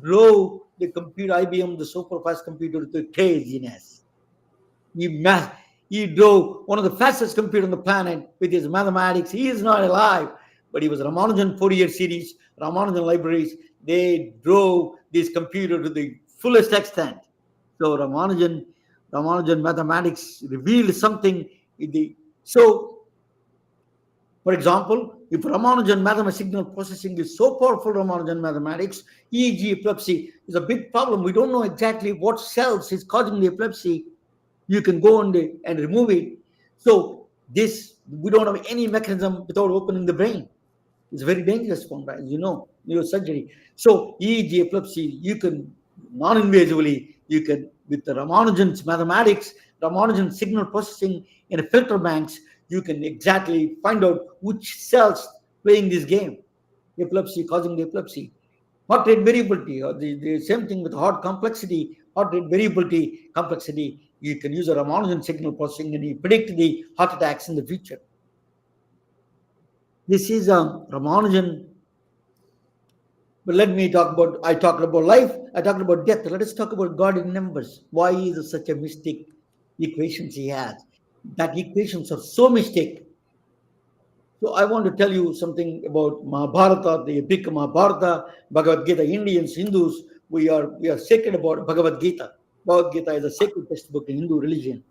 drove the computer, IBM, the super fast computer, to craziness. He drove one of the fastest computers on the planet with his mathematics. He is not alive, but he was Ramanujan Fourier series, Ramanujan libraries. They drove this computer to the fullest extent. So Ramanujan mathematics revealed something. For example, if Ramanujan mathematics signal processing is so powerful, Ramanujan mathematics, EEG epilepsy is a big problem. We don't know exactly what cells is causing the epilepsy. You can go and remove it. So we don't have any mechanism without opening the brain. It's a very dangerous one, right? Neurosurgery. So EEG epilepsy, you can non-invasively, with the Ramanujan's mathematics, Ramanujan signal processing in a filter banks, you can exactly find out which cells playing this game, causing the epilepsy. Heart rate variability, or the same thing with heart complexity, heart rate variability, complexity. You can use a Ramanujan signal processing and you predict the heart attacks in the future. This is a Ramanujan But let me talk about, I talked about life, I talked about death. Let us talk about God in numbers. Why is it such a mystic equations he has? That equations are so mystic. So I want to tell you something about Mahabharata, the epic Mahabharata, Bhagavad Gita. Indians, Hindus, we are sacred about Bhagavad Gita. Bhagavad Gita is a sacred textbook in Hindu religion.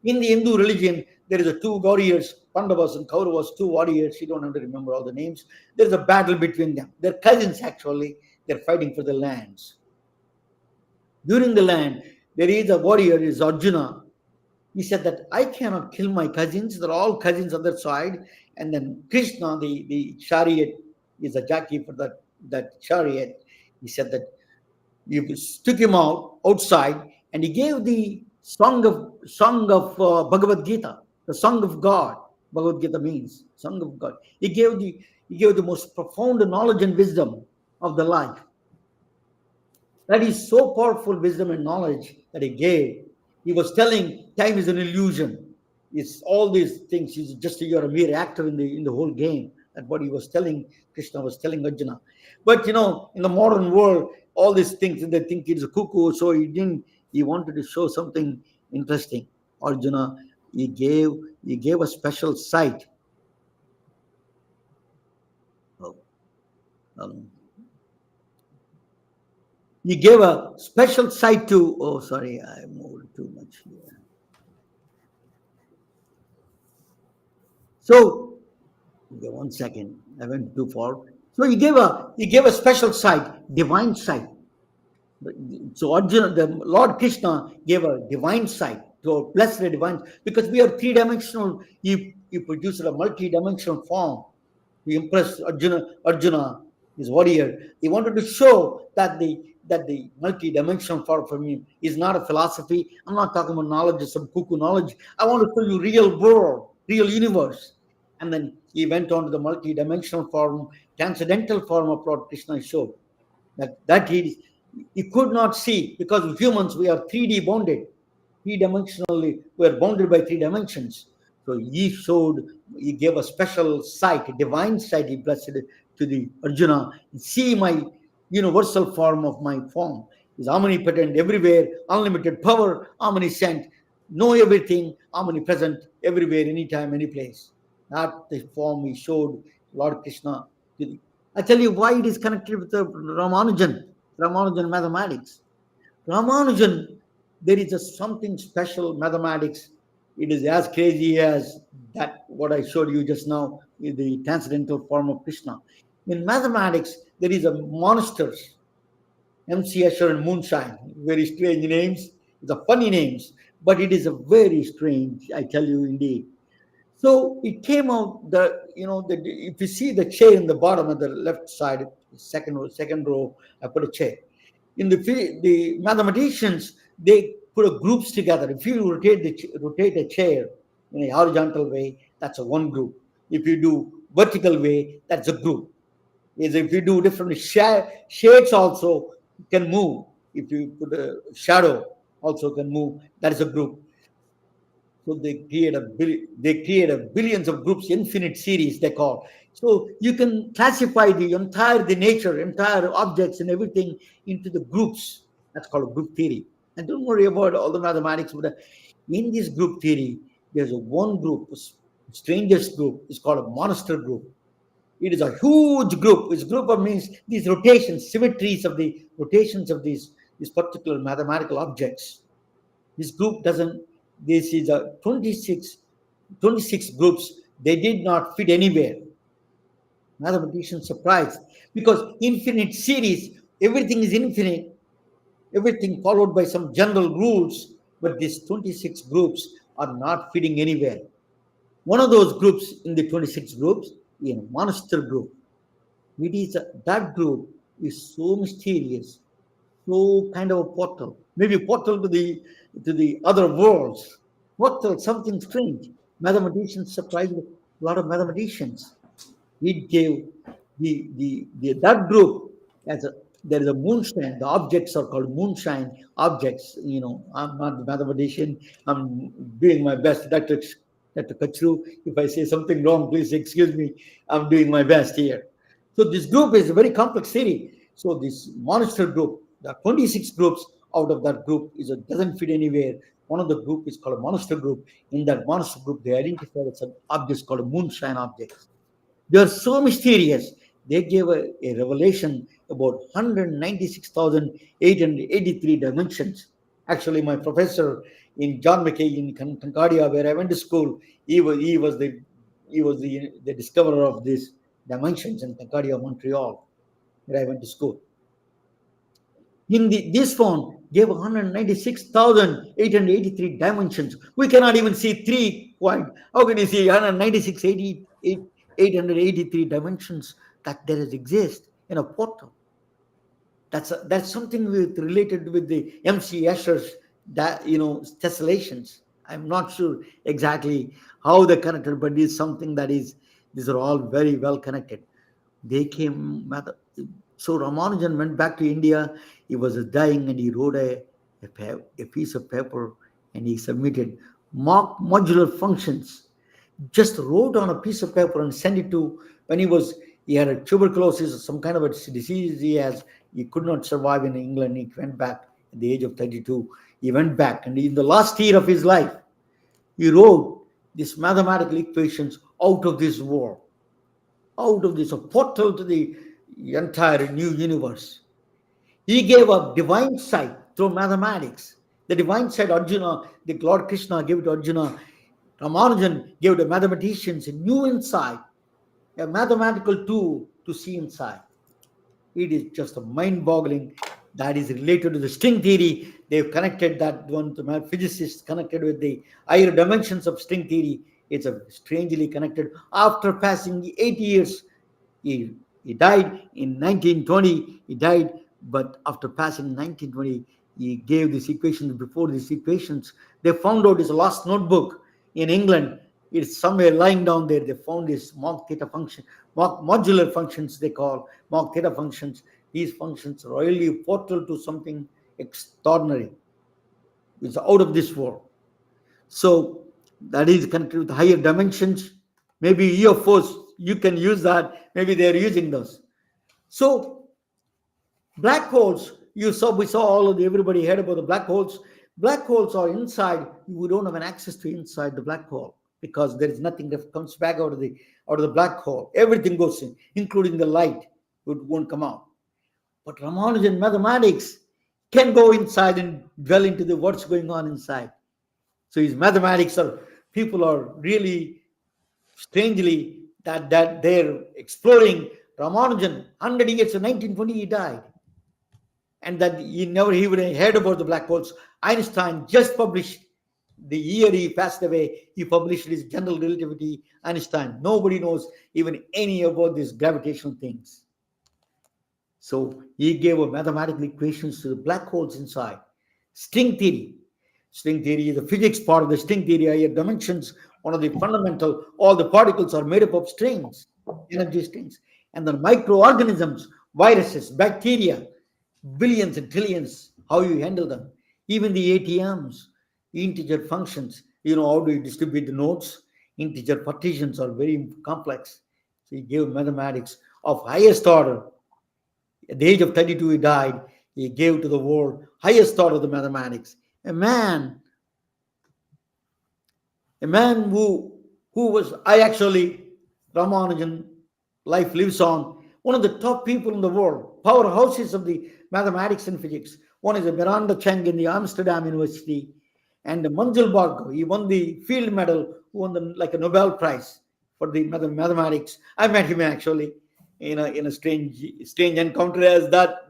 In the Hindu religion, there is a two warriors, Pandavas and Kauravas, two warriors. You don't have to remember all the names. There is a battle between them. They're cousins, actually. They're fighting for the lands. During the land, there is a warrior, is Arjuna. He said that I cannot kill my cousins. They're all cousins on their side. And then Krishna, the chariot, is a jockey for that chariot. He said that he took him outside, and he gave the song of Bhagavad Gita, the song of God. Bhagavad Gita means song of God. He gave the most profound knowledge and wisdom of the life. That is so powerful wisdom and knowledge that he gave. He was telling time is an illusion. It's all these things. You're a mere actor in the whole game. That's what he was telling. Krishna was telling Arjuna. But in the modern world, all these things, they think it's a cuckoo. So he wanted to show something interesting. Arjuna, he gave a special sight. He gave a special sight to, oh, sorry, I moved too much here. So, okay, 1 second, I went too far. So he gave a special sight, divine sight. So Arjuna, the Lord Krishna gave a divine sight, to a blessed divine, because we are three-dimensional. He produced a multi-dimensional form to impress Arjuna, his warrior. He wanted to show that the multi-dimensional form for me is not a philosophy. I'm not talking about knowledge, some cuckoo knowledge. I want to show you real world, real universe. And then he went on to the multi-dimensional form, transcendental form of Lord Krishna showed. That he could not see, because humans, we are 3D bonded. Three-dimensionally, we are bounded by 3 dimensions. So he gave a special sight, a divine sight, he blessed to the Arjuna. See my universal form of my form is omnipotent, everywhere, unlimited power, omniscient, know everything, omnipresent, everywhere, anytime, any place. That the form he showed Lord Krishna. I tell you why it is connected with the Ramanujan mathematics. Ramanujan, there is something special mathematics. It is as crazy as that what I showed you just now, the transcendental form of Krishna. In mathematics, there is a monsters, MC Escher and Moonshine, very strange names. It's a funny names, but it is a very strange, I tell you indeed. So it came out if you see the chair in the bottom of the left side, second row, I put a chair. In the mathematicians, they put groups together. If you rotate a chair in a horizontal way, that's a one group. If you do vertical way, that's a group. If you do different shades also can move. If you put a shadow also can move, that is a group. So they create a billions of groups, infinite series they call. So you can classify the nature, entire objects and everything into the groups. That's called group theory. And don't worry about all the mathematics. But in this group theory, there's one group, strangest group, is called a monster group. It is a huge group. This group means these rotations, symmetries of the rotations of these particular mathematical objects. This group this is a 26 groups. They did not fit anywhere. Mathematicians surprised, because infinite series, everything is infinite, everything followed by some general rules, but these 26 groups are not fitting anywhere. One of those groups in the 26 groups is a monster group. That group is so mysterious, so kind of a portal, maybe a portal to the other worlds. Portal, something strange. Mathematicians surprised a lot of mathematicians. It gave that group there is a moonshine. The objects are called moonshine objects. I'm not the mathematician. I'm doing my best. Dr. Kachru, if I say something wrong, please excuse me. I'm doing my best here. So this group is a very complex theory. So this monster group, there are 26 groups. Out of that group doesn't fit anywhere. One of the group is called a monster group. In that monster group, they identified some objects called moonshine objects. They are so mysterious. They gave a revelation about 196,883 dimensions. Actually, my professor in John McKay in Concordia, where I went to school, he was the discoverer of these dimensions in Concordia, Montreal, where I went to school. This phone gave 196,883 dimensions. We cannot even see 3 point. How can you see 196,883 dimensions that there exist in a portal? That's something related with the MC Escher's tessellations. I'm not sure exactly how they're connected, but it's something these are all very well connected. They came. So Ramanujan went back to India. He was dying, and he wrote a piece of paper, and he submitted modular functions. Just wrote on a piece of paper and sent it to, when he had a tuberculosis or some kind of a disease he could not survive in England. He went back at the age of 32. He went back, and in the last year of his life, he wrote these mathematical equations out of this world, out of this, a portal to the entire new universe. He gave a divine sight through mathematics. The divine sight, Arjuna, the Lord Krishna gave it to Arjuna. Ramanujan gave the mathematicians a new insight, a mathematical tool to see inside. It is just a mind-boggling. That is related to the string theory. They've connected that one. The physicists connected with the higher dimensions of string theory. It's strangely connected. After passing 8 years, he died in 1920. He died, but after passing 1920, he gave these equations. Before these equations, they found out his lost notebook in England. It's somewhere lying down there. They found this Mach theta function, modular functions they call Mach theta functions. These functions are really a portal to something extraordinary. It's out of this world. So that is connected with higher dimensions. Maybe UFOs, you can use that. Maybe they're using those. So black holes, we saw all of everybody heard about the black holes. Black holes are inside. We don't have an access to inside the black hole because there is nothing that comes back out of the black hole. Everything goes in, including the light. It won't come out. But Ramanujan mathematics can go inside and dwell into what's going on inside. So his mathematics people are really strangely that they're exploring. Ramanujan, 100 years, in 1920 he died. And that he never even heard about the black holes. Einstein just published, the year he passed away, he published his general relativity, Einstein. Nobody knows even any about these gravitational things. So he gave mathematical equations to the black holes inside. String theory. String theory is the physics part of the string theory. Higher dimensions, one of the fundamental, all the particles are made up of strings, energy strings. And the microorganisms, viruses, bacteria, billions and trillions, how you handle them. Even the ATMs, integer functions, how do you distribute the nodes? Integer partitions are very complex. So he gave mathematics of highest order. At the age of 32, he died. He gave to the world highest order of the mathematics. A man who was, Ramanujan, life lives on, one of the top people in the world, powerhouses of the mathematics and physics. One is Miranda Chang in the Amsterdam University, and Manjul Bhargava. He won the field medal, who won a Nobel Prize for the mathematics. I met him actually in a strange encounter as that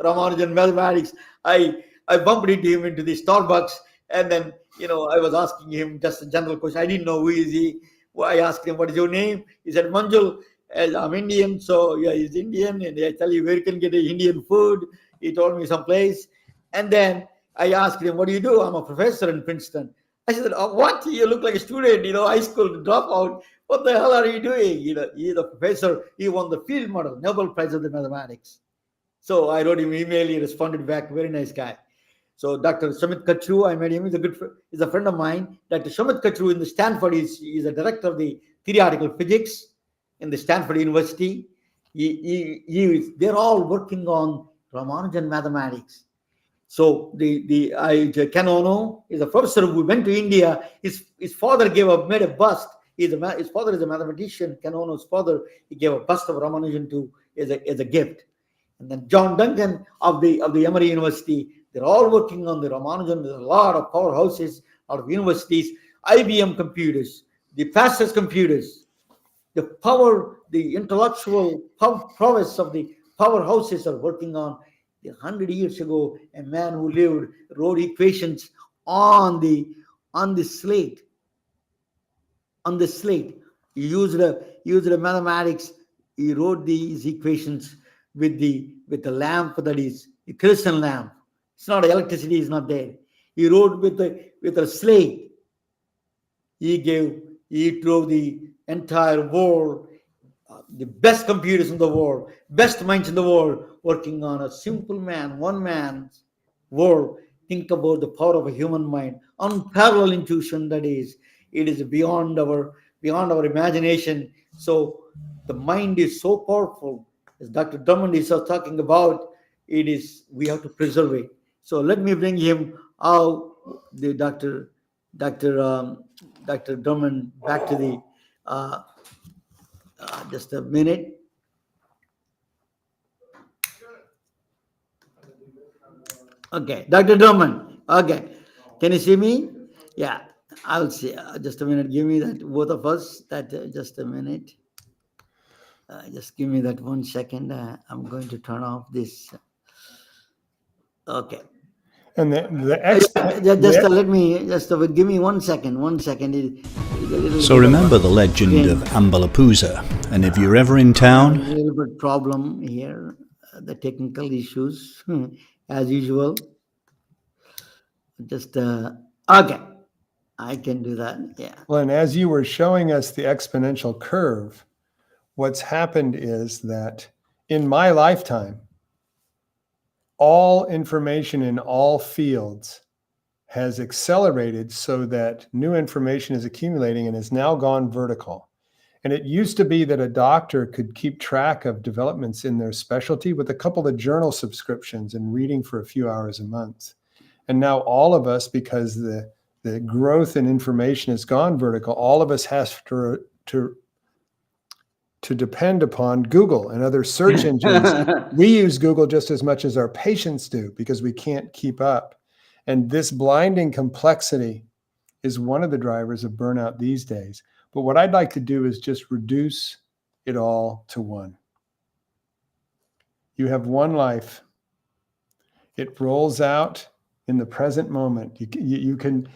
Ramanujan mathematics. I bumped into him into the Starbucks, and then I was asking him just a general question. I didn't know who is he. I asked him, "What is your name?" He said, "Manjul." I'm Indian, so yeah, he's Indian, and I tell you where you can get Indian food. He told me some place, and then I asked him, "What do you do?" "I'm a professor in Princeton." I said, "Oh, what? You look like a student, high school dropout. What the hell are you doing?" He's a professor. He won the field medal, Nobel Prize of the mathematics. So I wrote him an email. He responded back. Very nice guy. So Dr. Sumit Kachru, I met him. He's a friend of mine. Dr. Sumit Kachru in the Stanford, he's a director of the theoretical physics in the Stanford University. They're all working on Ramanujan mathematics. So Ken Ono is a professor who went to India. His father made a bust. His father is a mathematician. Ken Ono's father, he gave a bust of Ramanujan to as a gift. And then John Duncan of the Emory University, they're all working on the Ramanujan. There's a lot of powerhouses out of universities, IBM computers, the fastest computers, the intellectual prowess of the powerhouses are working on. 100 years ago, a man who lived wrote equations on the slate. On the slate, he used a mathematics. He wrote these equations with the lamp that is the kerosene lamp. It's not electricity; is not there. He wrote with a slate. He drove the entire world, the best computers in the world, best minds in the world, working on a simple man, one man's world. Think about the power of a human mind, unparalleled intuition. That is, it is beyond our imagination. So the mind is so powerful, as Dr. Drummond is talking about. We have to preserve it. So let me bring him out, the Dr. Drummond, back to the just a minute. Okay, Dr. Drummond. Okay, can you see me? Yeah, I'll see. Just a minute. Give me that, both of us. Just a minute. Just give me that 1 second. I'm going to turn off this. Okay. And let me just give me 1 second. 1 second. So remember the legend of Ambalapooza, and if you're ever in town... A little bit problem here, the technical issues, as usual. Just, okay, I can do that, yeah. Well, and as you were showing us the exponential curve, what's happened is that in my lifetime, all information in all fields has accelerated so that new information is accumulating and has now gone vertical. And it used to be that a doctor could keep track of developments in their specialty with a couple of journal subscriptions and reading for a few hours a month. And now all of us, because the growth in information has gone vertical, all of us have to depend upon Google and other search engines. We use Google just as much as our patients do because we can't keep up. And this blinding complexity is one of the drivers of burnout these days. But what I'd like to do is just reduce it all to one. You have one life. It rolls out in the present moment. You can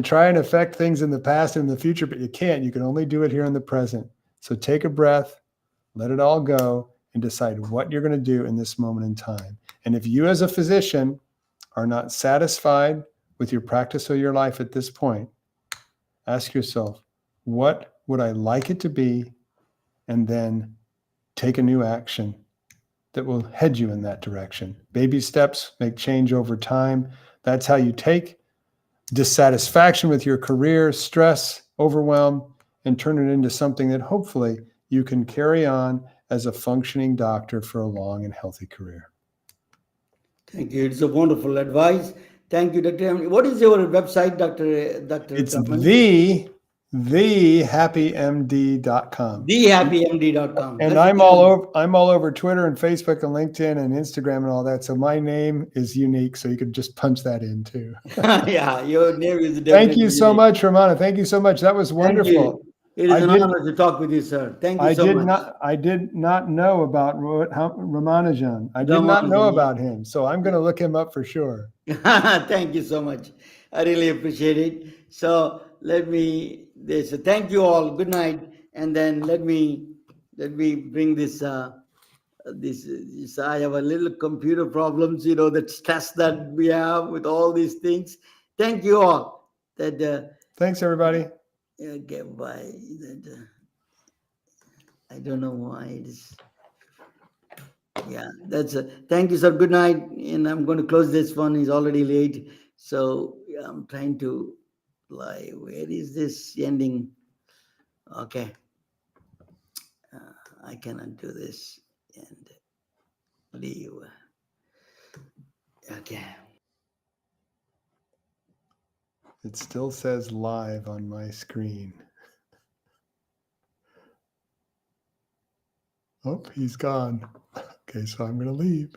try and affect things in the past and in the future, but you can't. You can only do it here in the present. So take a breath, let it all go, and decide what you're going to do in this moment in time. And if you as a physician are not satisfied with your practice or your life at this point, ask yourself, what would I like it to be? And then take a new action that will head you in that direction. Baby steps make change over time. That's how you take dissatisfaction with your career, stress, overwhelm, and turn it into something that hopefully you can carry on as a functioning doctor for a long and healthy career. Thank you. It's a wonderful advice. Thank you, Dr. What is your website, Dr. It's Drummond? thehappymd.com. thehappymd.com. And I'm all over Twitter and Facebook and LinkedIn and Instagram and all that. So my name is unique. So you could just punch that in too. Yeah, your name is definitely Thank you so unique. much, Ramana. Thank you so much. That was wonderful. It is an honor to talk with you, sir. Thank you so much. I did not know about Ramanujan. I did not know about him. So I'm going to look him up for sure. Thank you so much. I really appreciate it. So thank you all. Good night. And then let me bring this. I have a little computer problems, the stress that we have with all these things. Thank you all. Thanks, everybody. Okay, bye. I don't know why it is. Yeah, that's it. Thank you, sir. Good night. And I'm going to close this one. It's already late. So I'm trying to where is this ending? Okay. I cannot do this. and leave. Okay. It still says live on my screen. Oh, he's gone. Okay, so I'm going to leave.